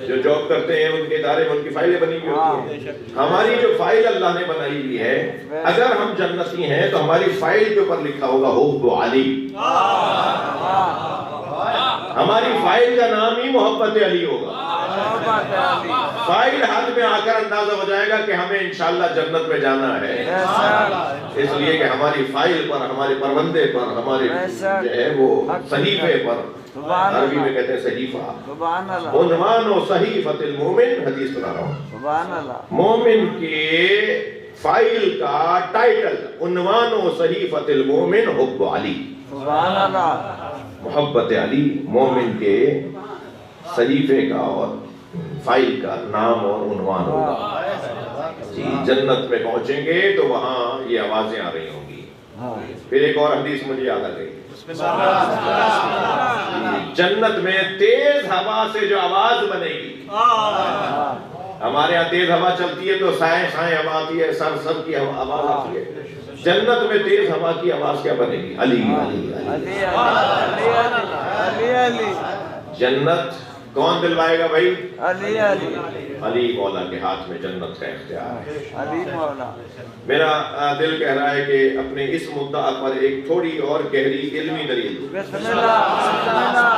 جو جاب کرتے ہیں ان کے ادارے میں ان کی فائلیں بنی ہوئی ہوتی ہیں, ہماری جو فائل اللہ نے بنائی ہوئی ہے, اگر ہم جنتی ہیں تو ہماری فائل کے اوپر لکھا ہوگا حب علی. ہماری فائل کا نام ہی محبت علی ہوگا. فائل ہاتھ میں آ کر اندازہ ہو جائے گا کہ ہمیں انشاءاللہ جنت میں جانا ہے, اس لیے کہ ہماری فائل پر, ہمارے پروندے پر, ہمارے جو ہے وہ صحیفے پر, عربی میں کہتے ہیں صحیفہ, عنوان و صحیفۃ المومن, حدیث سنا رہا ہوں. مومن کے فائل کا ٹائٹل عنوان و صحیفۃ المومن حب علی،
سبحان اللہ،
محبت علی مومن کے صحیفے کا اور فائل کا نام اور عنوان ہوگا۔ جی جنت میں پہنچیں گے تو وہاں یہ آوازیں آ رہی ہوں گی۔ پھر ایک اور حدیث مجھے یاد آ گئی، جنت میں تیز ہوا سے جو آواز بنے گی، ہمارے یہاں تیز ہوا چلتی ہے تو سائیں سائیں ہوا آتی ہے، سر سر کی آواز آتی ہے، جنت میں تیز ہوا کی آواز کیا بنے گی؟ علی علی علی
علی علی علی،
جنت کون دلوائے گا بھائی؟
علی علی
علی مولا کے ہاتھ میں جنت کا اختیار ہے۔
علی مولا،
میرا دل کہہ رہا ہے کہ اپنے اس مدعا پر ایک تھوڑی اور گہری علمی دلیل،
بسم اللہ، بسم اللہ،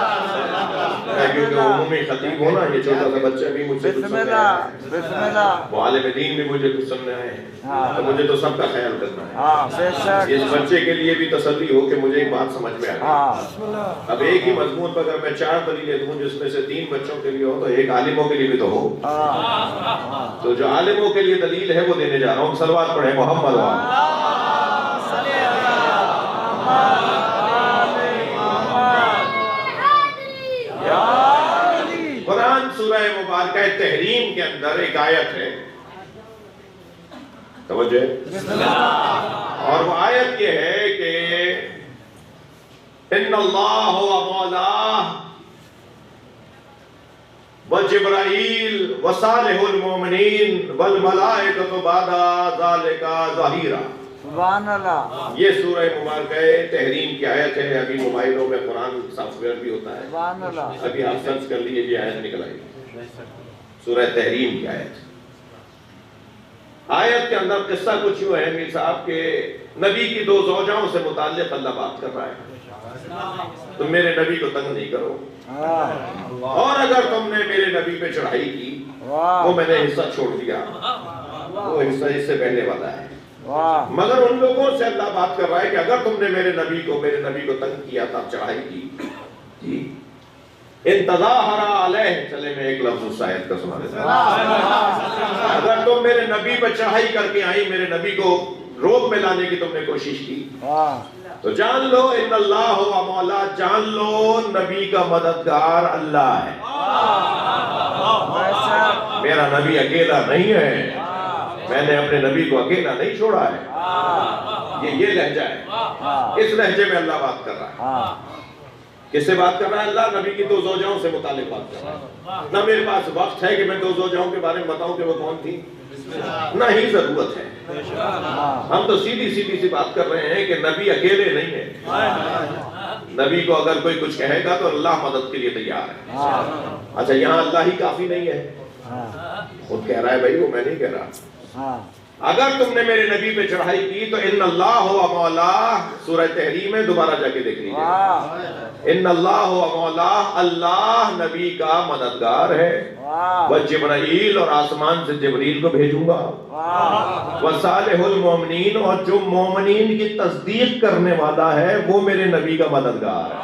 کیونکہ عمومی خطیب ہونا، یہ چھوٹا سا بچہ بھی مجھ سے کچھ
بسم
سننے
اللہ،
آیا ہے،
بسم اللہ،
معلم دین بھی مجھے کچھ سننے آئے ہیں، تو مجھے تو سب کا خیال کرنا ہے۔
ہاں بے شک،
اس بچے کے لیے بھی تسلی ہو کہ مجھے ایک بات سمجھ میں آ گئی،
ہاں
اب ایک ہی مضمون پر اگر میں 4 دلیلیں دوں جس میں سے 3 بچوں کے لیے ہو تو ایک عالموں کے لیے بھی تو ہو، تو جو عالموں کے لیے دلیل ہے وہ دینے جا رہا ہوں۔ صلوات پڑھیں محمد قرآن سورہ مبارکہ تحریم کے اندر ایک آیت ہے، توجہ ہے، اور وہ آیت یہ ہے کہ ان اللہ و مولاہ وجبرائیل وصالح المومنین والملائکۃ بعد ذالک ظہیرا،
سبحان اللہ،
یہ سورہ مبارکہ تحریم کی آیت ہے۔ ابھی موبائلوں میں قرآن سافٹ ویئر بھی ہوتا ہے،
سبحان اللہ،
ابھی آپ سرچ کر لیجئے، یہ آیت نکل آئی، سورہ تحریم کی آیت۔ آیت کے اندر قصہ کچھ یوں ہے میر صاحب کہ نبی کی 2 زوجاؤں سے متعلق اللہ بات کر رہا ہے، تم میرے نبی کو تنگ نہیں کرو، اور اگر تم نے میرے نبی پہ چڑھائی کی وہ میں نے حصہ چھوڑ دیا، وہ حصہ اس سے پہلے والا ہے، مگر ان لوگوں سے اللہ بات کر رہا ہے کہ اگر تم نے میرے نبی کو تنگ کیا تھا، چڑھائی کی، انتظاہر علیہ، چلے میں ایک لفظ اس آیت کا سنا دیتا ہوں، اگر تم میرے نبی پر چڑھائی کر کے آئی، میرے نبی کو روب میں لانے کی تم نے کوشش کی، تو جان لو ان اللہ و مولا، جان لو نبی کا مددگار اللہ ہے، میرا نبی اکیلا نہیں ہے، میں نے اپنے نبی کو اکیلا نہیں چھوڑا ہے، یہ لہجہ ہے، اس لہجے میں اللہ بات کر رہا ہے۔ کس سے بات کر رہا ہے اللہ؟ نبی کی 2 زوجاؤں سے متعلق بات کر رہا ہے۔ نہ میرے پاس وقت ہے کہ میں 2 زوجاؤں کے بارے میں بتاؤں کہ وہ کون تھی، نہ ہی ضرورت ہے، ہم تو سیدھی سی بات کر رہے ہیں کہ نبی اکیلے نہیں ہے، نبی کو اگر کوئی کچھ کہے گا تو اللہ مدد کے لیے تیار ہے۔ اچھا یہاں اللہ ہی کافی نہیں ہے، خود کہہ رہا ہے بھائی، وہ میں نہیں کہہ رہا، اگر تم نے میرے نبی پہ چڑھائی کی تو ان اللہ و مولا، سورہ تحریم ہے، دوبارہ جا کے دیکھ لیجیے، ان اللہ و مولا، اللہ نبی کا مددگار ہے، وجبرائیل، اور آسمان سے جبریل کو بھیجوں گا، وصالح المومنین، اور جو مومنین کی تصدیق کرنے والا ہے وہ میرے نبی کا مددگار ہے،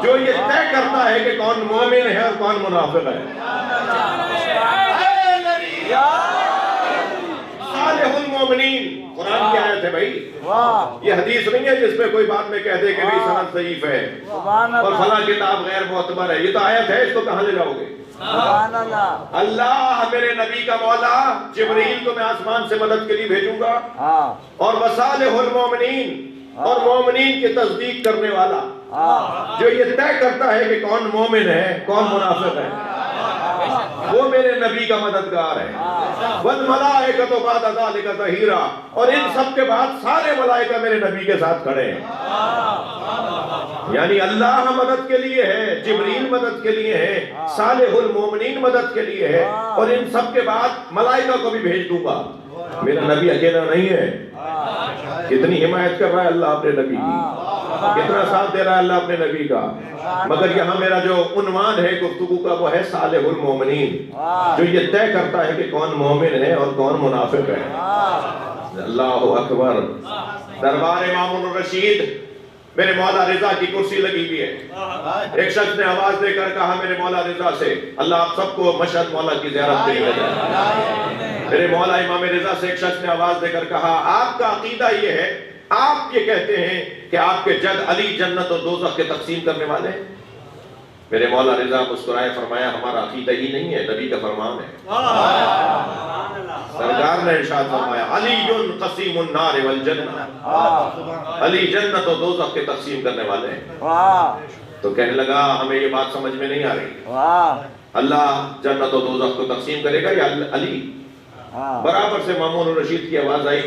جو یہ طے کرتا ہے کہ کون مومن ہے اور کون منافق ہے۔ صالح المومنین قرآن کی آیت ہے بھائی، یہ حدیث نہیں ہے جس پہ کوئی بعد میں کہہ دے کہ بھی سند ضعیف ہے اور فلاں کتاب غیر معتبر ہے، یہ تو آیت ہے، اس کو کہاں لے جاؤ گے؟ اللہ میرے نبی کا مولا، جبریل کو میں آسمان سے مدد کے لیے بھیجوں گا، اور وصالح المومنین، اور مومنین کی تصدیق کرنے والا، جو یہ طے کرتا ہے کہ کون مومن ہے کون منافق ہے، وہ میرے نبی کا مددگار ہے۔ والملائکۃ بعد ذالک ظہیرا، اور ان سب کے بعد سارے ملائکہ میرے نبی کے ساتھ کھڑے ہیں، یعنی اللہ مدد کے لیے ہے، جبریل مدد کے لیے ہے، صالح المومنین مدد کے لیے ہے، اور ان سب کے بعد ملائکہ کو بھی بھیج دوں گا، میرا نبی اکیلا نہیں ہے۔ کتنی حمایت کر رہا ہے اللہ اپنے نبی کی، کتنا ساتھ دے رہا ہے اللہ اپنے نبی کا، مگر یہاں میرا جو عنوان ہے گفتگو کا وہ ہے صالح المومنین، جو یہ طے کرتا ہے کہ کون مومن ہے اور کون منافق ہے۔ اللہ اکبر۔ دربار امام الرشید میرے مولا رضا کی کرسی لگی ہوئی ہے۔ ایک شخص نے آواز دے کر کہا میرے مولا رضا سے، اللہ آپ سب کو مشہد مولا کی زیارت پہ لے جائے۔ میرے مولا امام رضا سے ایک شخص نے آواز دے کر کہا آپ کا عقیدہ یہ ہے، آپ یہ کہتے ہیں کہ آپ کے جد علی جنت اور دوزخ کے تقسیم کرنے والے ہیں؟ میرے مولا رضا مسکرائے، فرمایا ہمارا عقیدہ ہی نہیں ہے، نبی کا فرمان ہے۔ سرکار نے ارشاد فرمایا علی قسیم النار والجنہ، علی جنت اور دوزخ کے تقسیم کرنے والے ہیں۔ تو کہنے لگا ہمیں یہ بات سمجھ میں نہیں آ رہی، اللہ جنت و دوزخ کو تقسیم کرے گا یا علی؟ برابر سے مامون الرشید کی آواز آئی،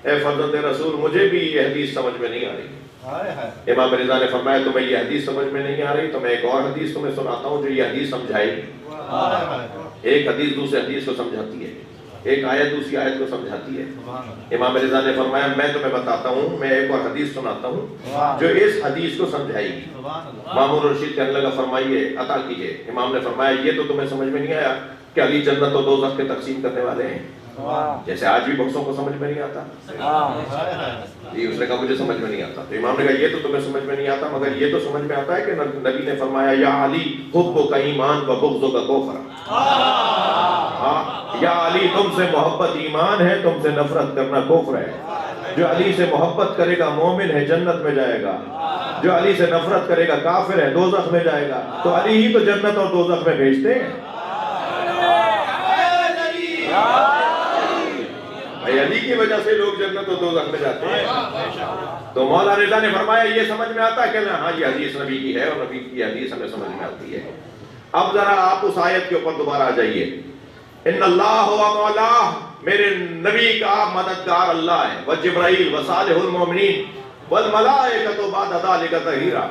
اے فرزند رسول مجھے بھی یہ حدیث سمجھ میں نہیں آ رہی۔ امام رضا نے فرمایا تمہیں یہ حدیث سمجھ میں نہیں آ رہی تو میں ایک اور حدیث تمہیں سناتا ہوں جو یہ حدیث سمجھائے گی۔ ایک حدیث دوسرے حدیث کو سمجھاتی ہے، ایک آیت دوسری آیت کو سمجھاتی ہے۔ امام رضا نے فرمایا میں تمہیں بتاتا ہوں، میں ایک اور حدیث سناتا ہوں جو اس حدیث کو سمجھائے گی۔ مامون رشید کہنے لگا فرمائیے، عطا کیجئے۔ امام نے فرمایا یہ تو تمہیں سمجھ میں نہیں آیا کہ علی جنت و دوزخ کے تقسیم کرنے والے ہیں، جیسے آج بھی بخشوں کو سمجھ میں نہیں آتا۔ اس نے کہا مجھے سمجھ میں نہیں آتا۔ تو امام نے کہا یہ تو تمہیں سمجھ میں نہیں آتا، مگر یہ تو سمجھ میں آتا ہے کہ نبی نے فرمایا یا علی حب کا ایمان و بغض کا کفر۔ یا علی تم سے محبت ایمان ہے، تم سے نفرت کرنا کفر ہے۔ جو علی سے محبت کرے گا مومن ہے، جنت میں جائے گا۔ جو علی سے نفرت کرے گا کافر ہے، دوزخ میں جائے گا۔ تو علی ہی تو جنت اور دوزخ میں بھیجتے ہیں۔ علی کی وجہ سے لوگ جنت و دوزخ میں جاتے ہیں۔ تو مولا رضا نے فرمایا یہ سمجھ میں آتا ہے کہ ہاں یہ حدیث نبی کی ہے اور نبی کی حدیث ہمیں سمجھ میں آتی ہے۔ اب ذرا آپ اس آیت کے اوپر دوبارہ آ جائیے، ان اللہ و مولا، میرے نبی کا مددگار اللہ ہے، وجبرائیل وصالح المومنین والملائکۃ بعد ذلک ظہیرا،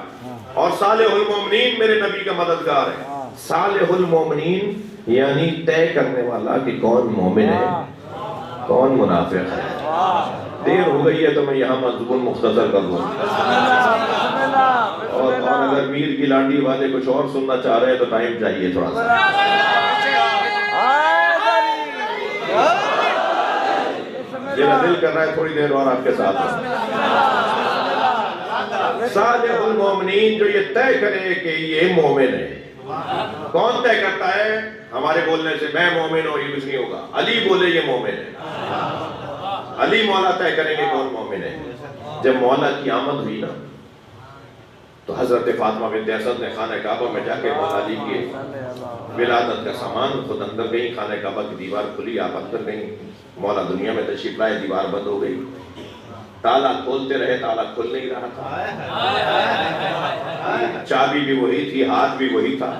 اور صالح المومنین میرے نبی کا مددگار ہے۔ صالح المومنین یعنی طے کرنے والا کہ کون مومن ہے کون منافق ہے۔ دیر ہو گئی ہے تو میں یہاں مضمون مختصر کر دوں، اور اگر میر کی لانڈی والے کچھ اور سننا چاہ رہے ہیں تو ٹائم چاہیے تھوڑا سا۔ میرا دل کر رہا ہے تھوڑی دیر اور آپ کے ساتھ۔ صالح المومنین جو یہ طے کرے کہ یہ مومن ہے۔ کون طے کرتا ہے؟ ہمارے بولنے سے میں مومن ہوں یہ کچھ نہیں ہوگا، علی بولے یہ مومن ہے، علی مولا طے کریں گے کون مومن ہے۔ جب مولا کی آمد ہوئی نا تو حضرت فاطمہ بنت اسد نے خانہ کعبہ میں جا کے مولا علی کی ولادت کا سامان خود اندر گئی، خانہ کعبہ کی دیوار کھلی، آپ اندر گئیں، مولا دنیا میں تشریف لائے، دیوار بند ہو گئی، تالا کھولتے رہے، تالا کھل نہیں رہا تھا، چابی بھی وہی تھی، ہاتھ بھی وہی تھا۔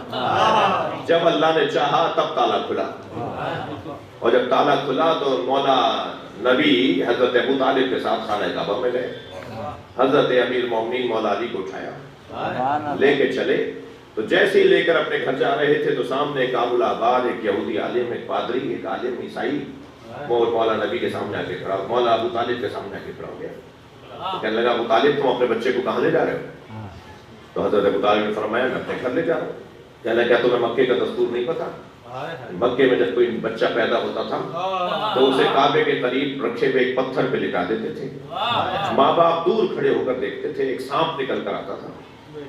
جب اللہ نے چاہا تب تالا کھلا، اور جب تالا کھلا تو مولا نبی حضرت ابو طالب کے ساتھ خانہ کعبہ میں گئے۔ حضرت امیر المومنین مولا علی کو اٹھایا، لے کے چلے، تو جیسے ہی لے کر اپنے گھر جا رہے تھے تو سامنے ایک ابو العباد، ایک یہودی عالم، ایک پادری، ایک عالم عیسائی وہ مولا نبی کے سامنے آ کے کھڑا، مولا ابو طالب کے سامنے آ کے کھڑا ہو گیا۔ تو کہنے لگا ابو طالب تم اپنے بچے کو کہاں لے جا رہے ہو؟ تو حضرت ابو طالب نے فرمایا میں اپنے گھر لے جا رہا ہوں۔ کہنے لگا کیا تمہیں مکے کا دستور نہیں پتا؟ مکے میں جب کوئی بچہ پیدا ہوتا تھا تو اسے کعبے کے قریب رکھے ہوئے ایک پتھر پہ لٹا دیتے تھے، ماں باپ دور کھڑے ہو کر دیکھتے تھے، ایک سانپ نکل کر آتا تھا،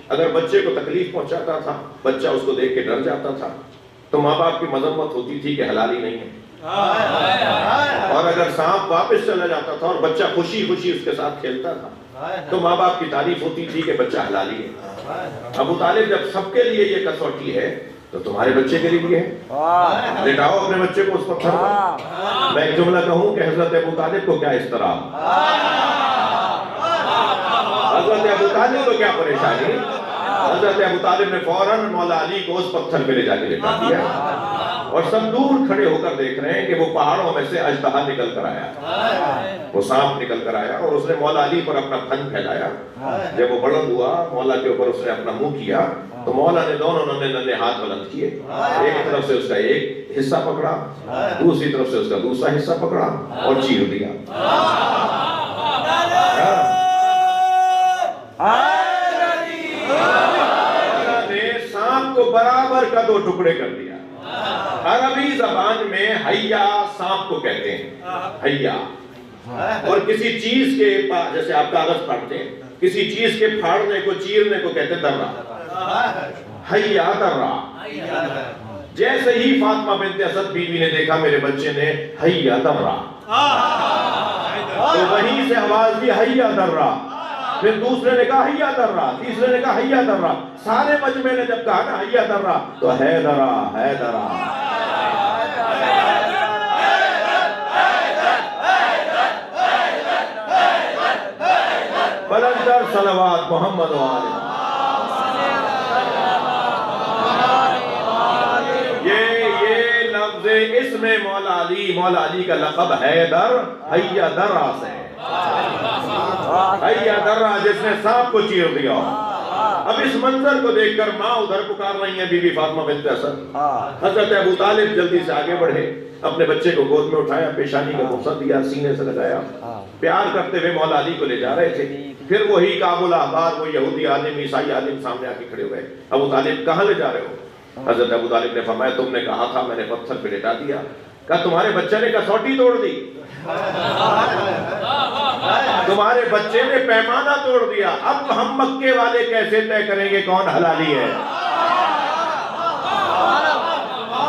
اگر بچے کو تکلیف پہنچاتا تھا بچہ اس کو دیکھ کے ڈر جاتا تھا تو ماں باپ کی مذمت ہوتی تھی کہ حلالی نہیں ہے، اور اگر سانپ واپس چلا جاتا تھا اور بچہ خوشی خوشی اس کے ساتھ کھیلتا تھا تو ماں باپ کی تعریف ہوتی تھی کہ بچہ حلالی ہے۔ ابو طالب جب سب کے لیے یہ کسوٹی ہے تو تمہارے بچے کے لیے ہے، لٹاؤ اپنے بچے کو اس پتھر پر۔ میں ایک جملہ کہوں کہ حضرت ابو طالب کو کیا اضطراب، حضرت ابو طالب کو کیا پریشانی، حضرت ابو طالب نے فوراً مولا علی کو اس پتھر پہ لے جا کے لٹا دیا، اور سب دور کھڑے ہو کر دیکھ رہے ہیں کہ وہ پہاڑوں میں سے اژدہا نکل کر آیا، وہ سانپ نکل کر آیا، اور اس نے مولا علی پر اپنا پھن پھیلایا۔ جب وہ بلند ہوا مولا کے اوپر اس نے اپنا منہ کیا تو مولا نے دونوں ننھے ہاتھ بلند کیے، ایک طرف سے اس کا ایک حصہ پکڑا، دوسری طرف سے اس کا دوسرا حصہ پکڑا اور چیر دیا۔ سانپ کو برابر کا دو ٹکڑے کر دیا۔ عربی زبان میں حیا سانپ کو کہتے ہیں، حیا، اور کسی چیز کے جیسے آپ کاغذ پڑھتے ہیں کسی چیز کے پھاڑنے کو چیرنے کو کہتے درہ حیا درہ جیسے ہی فاطمہ بنت اسد بیوی نے دیکھا میرے بچے نے حیا درہ تو وہیں سے آواز دی حیا درہ پھر دوسرے نے کہا حیا درہ تیسرے نے کہا حیا درہ سارے مجمع نے جب کہا نا حیا درہ تو ہے درہ بلندر صلوات محمد و آلہ یہ لفظ اسم مولا علی کا لقب حیدر حیا درہ سے حیا درہ جس نے سانپ کو چیر دیا. اب اس منظر کو دیکھ کر ماں ادھر پکار رہی ہیں بی بی فاطمہ بنت اسد. حضرت ابو طالب جلدی سے آگے بڑھے اپنے بچے کو گود میں اٹھایا پیشانی کا بوسہ دیا سینے سے لگایا پیار کرتے ہوئے مولا علی کو لے جا رہے تھے. پھر وہی کعب الاحبار وہ یہودی عالم عیسائی عالم سامنے آ کے کھڑے ہوئے. ابو طالب کہاں لے جا رہے ہو؟ حضرت ابو طالب نے فرمایا تم نے کہا تھا میں نے پتھر پہ لٹا دیا. کہا تمہارے بچے نے کسوٹی توڑ دی تمہارے بچے نے پیمانہ توڑ دیا. اب ہم مکے والے کیسے طے کریں گے کون حلالی ہے؟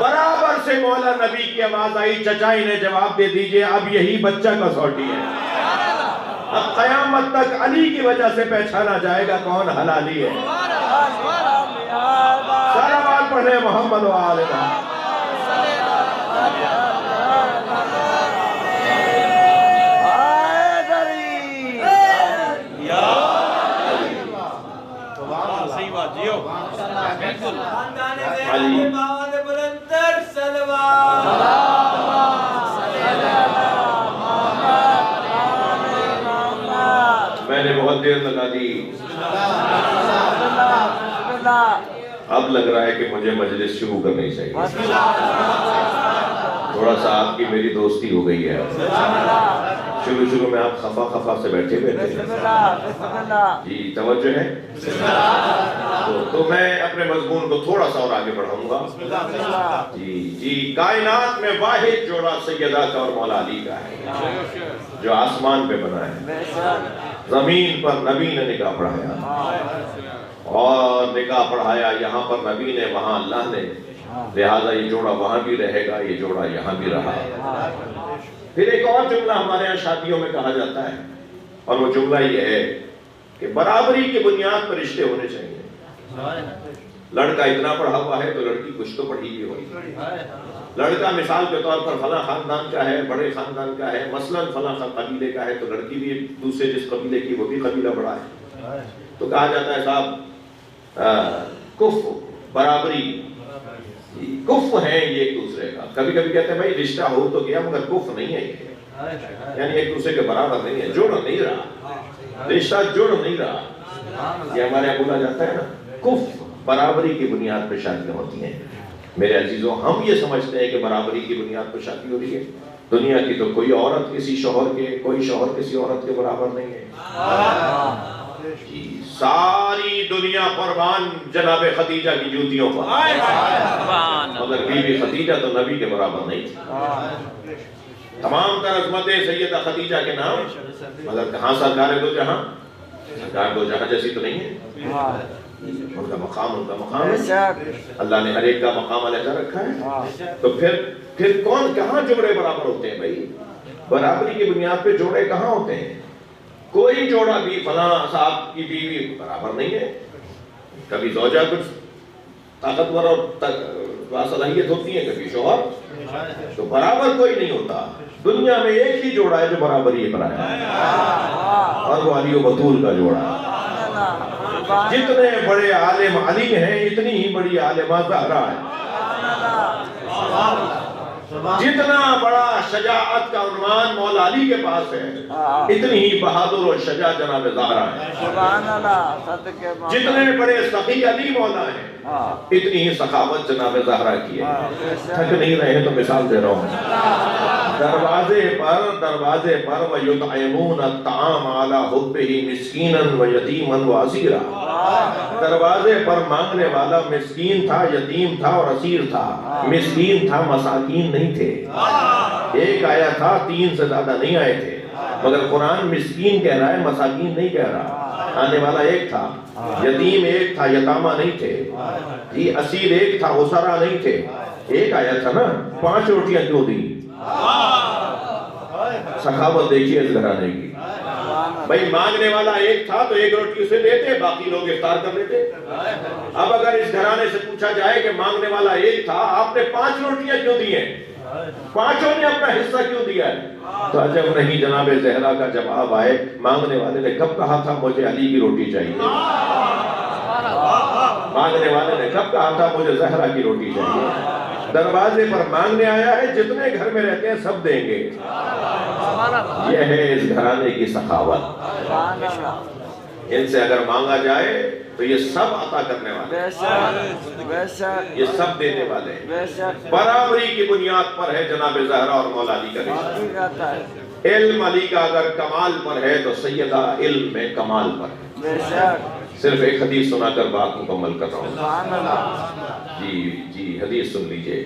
برابر سے مولا نبی کی آواز آئی چچائی نے جواب دے دیجئے اب یہی بچہ کسوٹی ہے. اب قیامت تک علی کی وجہ سے پہچانا جائے گا کون حلالی ہے. صلوات پڑھے محمد و آلہ محمد. میں نے بہت دیر لگا دی. اب لگ رہا ہے کہ مجھے مجلس شروع کرنی چاہیے. تھوڑا سا آپ کی میری دوستی ہو گئی ہے. شروع میں آپ خفا سے بیٹھے تھے. جی توجہ ہے. تو میں اپنے مضمون کو تھوڑا سا اور آگے بڑھاؤں گا. جی کائنات میں واحد جوڑا سیدہ کا اور مولا علی کا ہے جو آسمان پہ بنا ہے. زمین پر نبی نے نکاح پڑھایا اور نکاح پڑھایا یہاں پر نبی نے وہاں اللہ نے. لہٰذا یہ جوڑا وہاں بھی رہے گا یہ جوڑا یہاں بھی رہا. پھر ایک اور جملہ ہمارے یہاں شادیوں میں کہا جاتا ہے اور وہ جملہ یہ ہے کہ برابری کی بنیاد پر رشتے ہونے چاہیے. لڑکا اتنا پڑھا ہوا ہے تو لڑکی کچھ تو پڑھی ہوئی ہوگی. لڑکا مثال کے طور پر فلاں خاندان کا ہے بڑے خاندان کا ہے مثلاً فلاں قبیلے کا ہے تو لڑکی بھی دوسرے جس قبیلے کی وہ بھی قبیلہ بڑا ہے. تو کہا جاتا ہے صاحب کف برابری کف ہے یہ ایک دوسرے کا. کبھی کہتے ہیں بھائی رشتہ ہو تو گیا مگر کف نہیں ہے یہ. یعنی ایک دوسرے کے برابر نہیں ہے جوڑ نہیں رہا رشتہ جوڑ نہیں رہا. یہ ہمارے یہاں بولا جاتا ہے نا کف برابری کی بنیاد پہ شادیاں ہوتی ہیں. میرے عزیزوں ہم یہ سمجھتے ہیں کہ برابری کی بنیاد پہ شادی ہو رہی ہے. دنیا کی تو کوئی عورت کسی شوہر کے کوئی شوہر کسی عورت کے برابر نہیں ہے. ساری دنیا قربان جناب خدیجہ کی جوتیوں پر مگر بی بی خدیجہ تو نبی کے برابر نہیں تھی. تمام تر عظمتیں سیدہ خدیجہ کے نام مگر کہاں سرکار دو جہاں جیسی تو نہیں ہے. ان کا مقام اللہ نے ہر ایک کا مقام علیحدہ رکھا ہے. تو پھر کون کہاں جوڑے برابر ہوتے ہیں بھائی؟ برابری کی بنیاد پہ جوڑے کہاں ہوتے ہیں؟ کوئی جوڑا بھی فلاں صاحب کی بیوی برابر نہیں ہے. کبھی زوجہ کچھ طاقتور اور صلاحیت ہوتی ہے کبھی شوہر تو برابر کوئی نہیں ہوتا. دنیا میں ایک ہی جوڑا ہے جو برابری پر آیا اور وہ علی و بطول کا جوڑا. جتنے بڑے عالم علی ہیں اتنی ہی بڑی عالمہ زہرا ہے. جتنا بڑا شجاعت کا عنوان مولا علی کے پاس ہے اتنی ہی بہادر اور شجاع جناب زہرا ہے. جتنے بڑے سخی علی مولا ہیں اتنی ہی سخاوت جناب زہرا کی ہے. تھک نہیں رہے تو مثال دے رہا ہوں. دروازے پر وَيُطْعِمُونَ الطَّعَامَ عَلَى حُبِّهِ مِسْكِينًا وَيَتِيمًا وَأَسِيرًا. دروازے پر مانگنے والا مسکین تھا یتیم تھا اور اسیر تھا. مسکین تھا مساکین نہیں تھے. ایک آیا تھا 3 سے زیادہ نہیں آئے تھے مگر قرآن مسکین کہہ رہا ہے مساکین نہیں کہہ رہا. آنے والا ایک تھا، یتیم ایک تھا، یتامہ نہیں تھے جی، اسیر ایک تھا، اسرا نہیں تھے، ایک آیا تھا نا، 5 روٹیاں کیوں دی؟ سخاوت دیکھیے اس گھرانے کی. بھئی مانگنے والا ایک تھا تو 1 روٹی اسے دیتے، باقی لوگ افطار کر لیتے. اب اگر اس گھرانے سے پوچھا جائے کہ مانگنے والا ایک تھا، آپ نے 5 روٹیاں کیوں دی ہیں؟ 5 نے اپنا حصہ کیوں دیا ہے؟ تو عجب نہیں جناب زہرا کا جواب آئے، مانگنے والے نے کب کہا تھا مجھے علی کی روٹی چاہیے؟ مانگنے والے نے کب کہا تھا مجھے زہرا کی روٹی چاہیے؟ دروازے پر مانگنے آیا ہے، جتنے گھر میں رہتے ہیں سب دیں گے. یہ ہے اس گھرانے کی سخاوت. ان سے اگر مانگا جائے تو یہ سب عطا کرنے والے ہیں، یہ سب دینے والے ہیں. برابری کی بنیاد پر ہے جناب زہرا اور مولا علی کا رشتہ. علم علی کا اگر کمال پر ہے تو سیدہ علم میں کمال پر ہے. صرف ایک حدیث سنا کر بات مکمل کر رہا ہوں. جی حدیث سن لیجئے.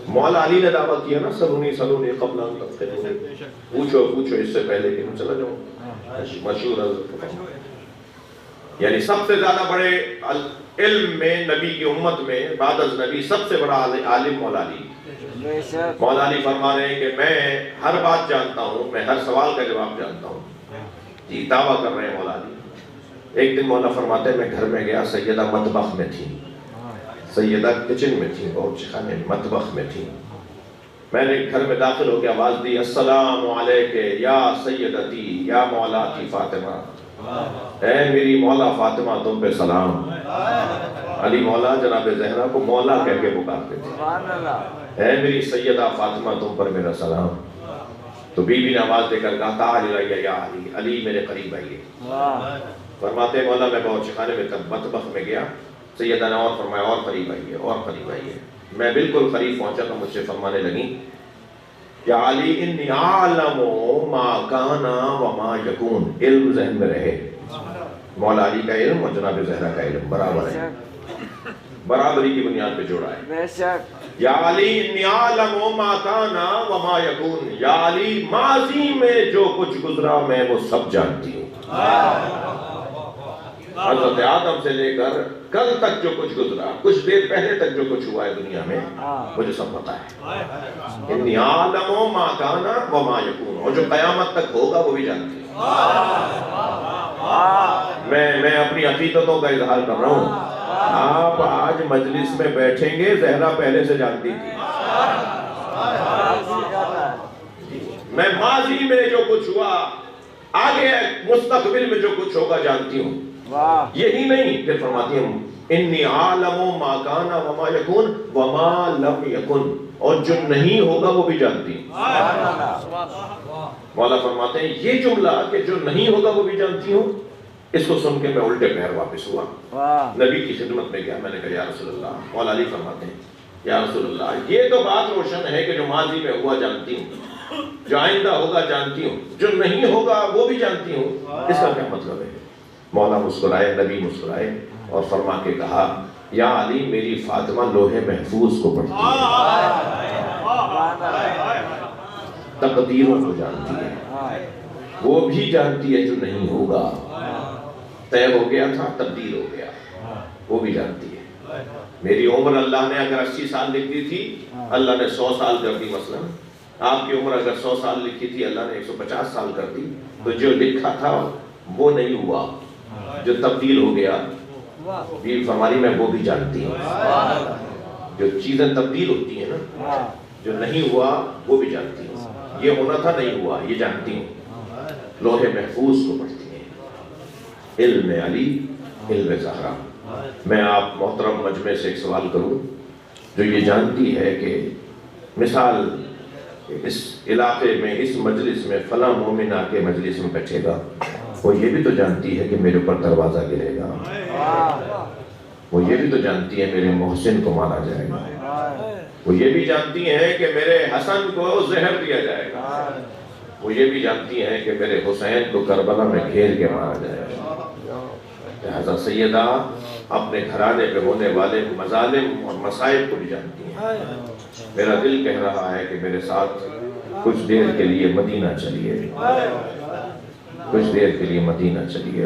مولا علی نے دعویٰ کیا نا، سلونی قبل ان تفتنونی، پوچھو اس سے پہلے کہ میں چلا جاؤں. مشہور حضرت، یعنی سب سے زیادہ بڑے علم میں نبی کی امت میں بعد از نبی سب سے بڑا عالم مولا علی. مولا علی فرما رہے ہیں کہ میں ہر بات جانتا ہوں، میں ہر سوال کا جواب جانتا ہوں. جی دعویٰ کر رہے ہیں مولا علی. ایک دن مولا فرماتے ہیں میں گھر میں گیا، سیدہ مطبخ میں تھی، سیدہ کچن میں تھی، بہت خانے مطبخ میں تھی. میں نے گھر میں داخل ہو کے آواز دی، السلام علیکہ یا سیدتی یا مولاتی فاطمہ، اے میری مولا فاطمہ تم پہ سلام. علی مولا جناب زہرا کو مولا کہہ کے پکارتے تھے. اے میری سیدہ فاطمہ تم پر میرا سلام. تو بی بی نے آواز دے کر کہا تعال الی یا علی، علی میرے قریب آئیے. فرماتے مولا میں باورچی خانے میں مطبخ میں گیا، سیدہ نے اور فرمایا اور قریب آئیے اور قریب آئیے. میں بالکل قریب پہنچا تو مجھ سے فرمانے لگی یا علی انی اعلم ما کان وما یکون. علم ذہن میں رہے، مولا علی کا علم اور جناب زہرا کا علم برابر ہے، برابری کی بنیاد پہ جوڑا ہے. یا علی انی اعلم ما کان وما یکون، یا علی ماضی میں جو کچھ گزرا میں وہ سب جانتی ہوں. حضرت آدم سے لے کر کل تک جو کچھ گزرا، کچھ دیر پہلے تک جو کچھ ہوا ہے دنیا میں، مجھے سب پتا ہے. انی اعلم ما کان وما یکون، اور جو قیامت تک ہوگا وہ بھی جانتی ہوں. میں اپنی عقیدتوں کا اظہار کر رہا ہوں. آپ آج مجلس میں بیٹھیں گے، زہرا پہلے سے جانتی تھی. میں ماضی میں جو کچھ ہوا، آگے مستقبل میں جو کچھ ہوگا جانتی ہوں. یہی نہیں، پھر فرماتی ہوں انی عالم ما کان وما یکون وما لم یکن، اور جو نہیں ہوگا وہ بھی جانتی ہوں. مولا فرماتے ہیں یہ جملہ کہ جو نہیں ہوگا وہ بھی جانتی ہوں، اس کو سن کے میں الٹے پہر واپس ہوا، نبی کی خدمت میں گیا. میں نے کہا یا رسول اللہ. مولا علی فرماتے ہیں یا رسول اللہ یہ تو بات روشن ہے کہ جو ماضی میں ہوا جانتی ہوں، جو آئندہ ہوگا جانتی ہوں، جو نہیں ہوگا وہ بھی جانتی ہوں. اس کا کیا مطلب ہے؟ مولا مسکرائے، نبی مسکرائے اور فرما کے کہا یا علی میری فاطمہ لوہے محفوظ کو پڑھتی ہے، تقدیروں کو جانتی ہے، وہ بھی جانتی ہے جو نہیں ہوگا. طے ہو گیا تھا، تبدیل ہو گیا، وہ بھی جانتی ہے. میری عمر اللہ نے اگر 80 سال لکھ دی تھی، اللہ نے 100 سال کر دی. مثلا آپ کی عمر اگر 100 سال لکھی تھی، اللہ نے 150 سال کر دی. تو جو لکھا تھا وہ نہیں ہوا، جو تبدیل ہو گیا بھی فرمانی میں وہ بھی جانتی ہوں. جو چیزیں تبدیل ہوتی ہیں نا، جو نہیں ہوا وہ بھی جانتی ہوں. یہ ہونا تھا نہیں ہوا، یہ جانتی ہوں. لوہے محفوظ کو پڑھتی ہیں. علم علی، علم زہرا. میں آپ محترم مجمع سے ایک سوال کروں، جو یہ جانتی ہے کہ مثال اس علاقے میں اس مجلس میں فلاں مومن آ کے مجلس میں بیٹھے گا، وہ یہ بھی تو جانتی ہے کہ میرے اوپر دروازہ گرے گا، وہ یہ بھی تو جانتی ہے میرے محسن کو مارا جائے گا، وہ یہ بھی جانتی ہیں کہ میرے حسن کو زہر دیا جائے گا، وہ یہ بھی جانتی ہیں کہ میرے حسین کو کربلا میں گھیر کے مارا جائے گا. لہذا سیدہ اپنے گھرانے پہ ہونے والے مظالم اور مصائب کو بھی جانتی ہیں. میرا دل کہہ رہا ہے کہ میرے ساتھ کچھ دیر کے لیے مدینہ چلیے، کچھ دیر کے لیے مدینہ چلیے.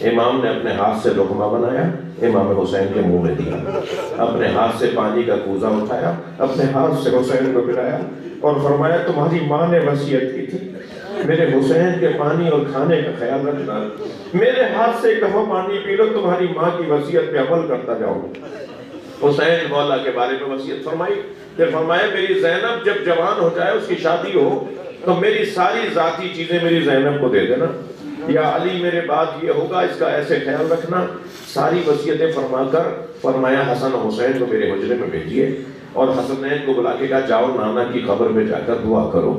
امام نے اپنے ہاتھ سے لقمہ بنایا، امام حسین کے منہ میں دیا، اپنے ہاتھ سے پانی کا کوزہ اٹھایا، اپنے ہاتھ سے حسین کو پلایا اور فرمایا تمہاری ماں نے وصیت کی تھی میرے حسین کے پانی اور کھانے کا خیال رکھنا، میرے ہاتھ سے ایک دفعہ پانی پی لو، تمہاری ماں کی وصیت پہ عمل کرتا جاؤ۔ حسین مولا کے بارے میں وصیت فرمائی، پھر فرمایا میری زینب جب جوان ہو جائے، اس کی شادی ہو، تو میری ساری ذاتی چیزیں میری زینب کو دے دینا، یا علی میرے بعد یہ ہوگا، اس کا ایسے خیال رکھنا۔ ساری وصیتیں فرما کر فرمایا حسن و حسین کو میرے حجرے میں بھیجیے، اور حسنین کو بلا کے کہا جاؤ نانا کی قبر پہ جا کر دعا کرو،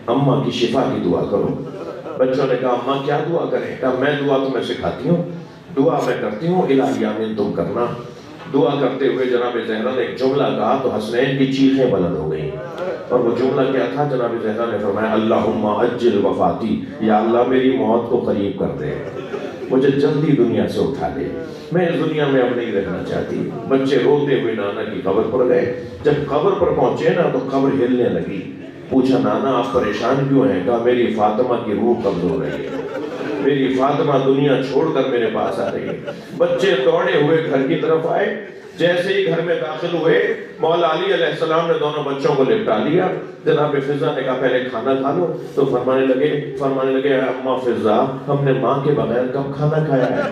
اماں کی شفا کی دعا کرو۔ بچوں نے کہا اماں کیا دعا کریں؟ کہا میں دعا تمہیں سکھاتی ہوں، دعا میں کرتی ہوں، الہی آمین تم کرنا۔ دعا کرتے ہوئے جناب زہرا نے ایک جملہ کہا تو حسنین کی چیخیں بلند ہو گئیں، اور وہ جملہ کیا تھا؟ جناب زہرا نے فرمایا اللہم عجل وفاتی، یا اللہ میری موت کو قریب کر دے، مجھے جلدی دنیا سے اٹھا دے، میں اس دنیا میں اب نہیں رہنا چاہتی۔ بچے روتے ہوئے نانا کی قبر پر گئے، جب قبر پر پہنچے نا تو قبر ہلنے لگی۔ پوچھا نانا آپ پریشان کیوں ہیں؟ کہا میری فاطمہ کی روح قبض ہو رہی ہے، میری فاطمہ دنیا چھوڑ کر میرے پاس آ رہی ہے۔ بچے دوڑے ہوئے گھر کی طرف آئے، جیسے ہی گھر میں داخل ہوئے مولا علی علیہ السلام نے دونوں بچوں کو لپٹا لیا۔ جناب فضا نے کہا پہلے کھانا کھا لو، تو فرمانے لگے اماں فضا ہم نے ماں کے بغیر کب کھانا کھایا ہے،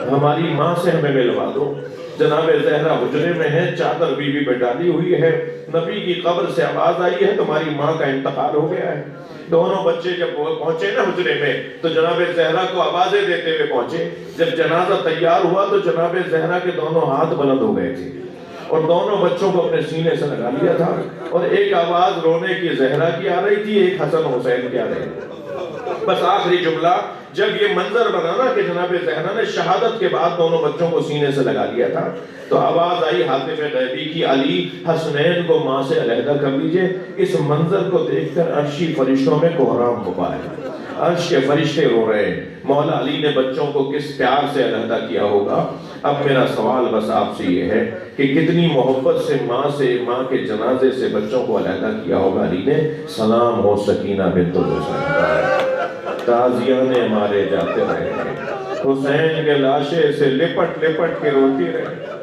ہماری ماں سے ہمیں ملوا دو۔ جناب زہرا حجرے میں ہے، چادر بیوی پہ ڈالی ہوئی ہے، نبی کی قبر سے آواز آئی ہے تمہاری ماں کا انتقال ہو گیا ہے۔ دونوں بچے جب پہنچے نا حجرے میں تو جناب زہرا کو آوازیں دیتے ہوئے پہنچے۔ جب جنازہ تیار ہوا تو جناب زہرا کے دونوں ہاتھ بلند ہو گئے تھے، اور دونوں بچوں کو اپنے سینے سے لگا لیا تھا، اور ایک آواز رونے کی زہرا کی آ رہی تھی، ایک حسن حسین کی آ رہی تھی۔ بس آخری جملہ جب یہ منظر بنا نا کہ جناب زہرا نے شہادت کے بعد دونوں بچوں کو سینے سے لگا لیا تھا، تو آواز آئی حاطف غیبی کی علی حسنین کو ماں سے علیحدہ کر لیجئے۔ اس منظر کو دیکھ کر عرشی فرشتوں میں کوہرام ہوا ہے، عرش کے فرشتے رو رہے ہیں، مولا علی نے بچوں کو کس پیار سے علیحدہ کیا ہوگا۔ اب میرا سوال بس آپ سے یہ ہے کہ کتنی محبت سے ماں کے جنازے سے بچوں کو علیحدہ کیا ہوگا علی نے۔ سلام ہو سکینہ بنت الحسین، تازیانے مارے جاتے رہے، حسین کے لاشے سے لپٹ لپٹ کے روتی رہے۔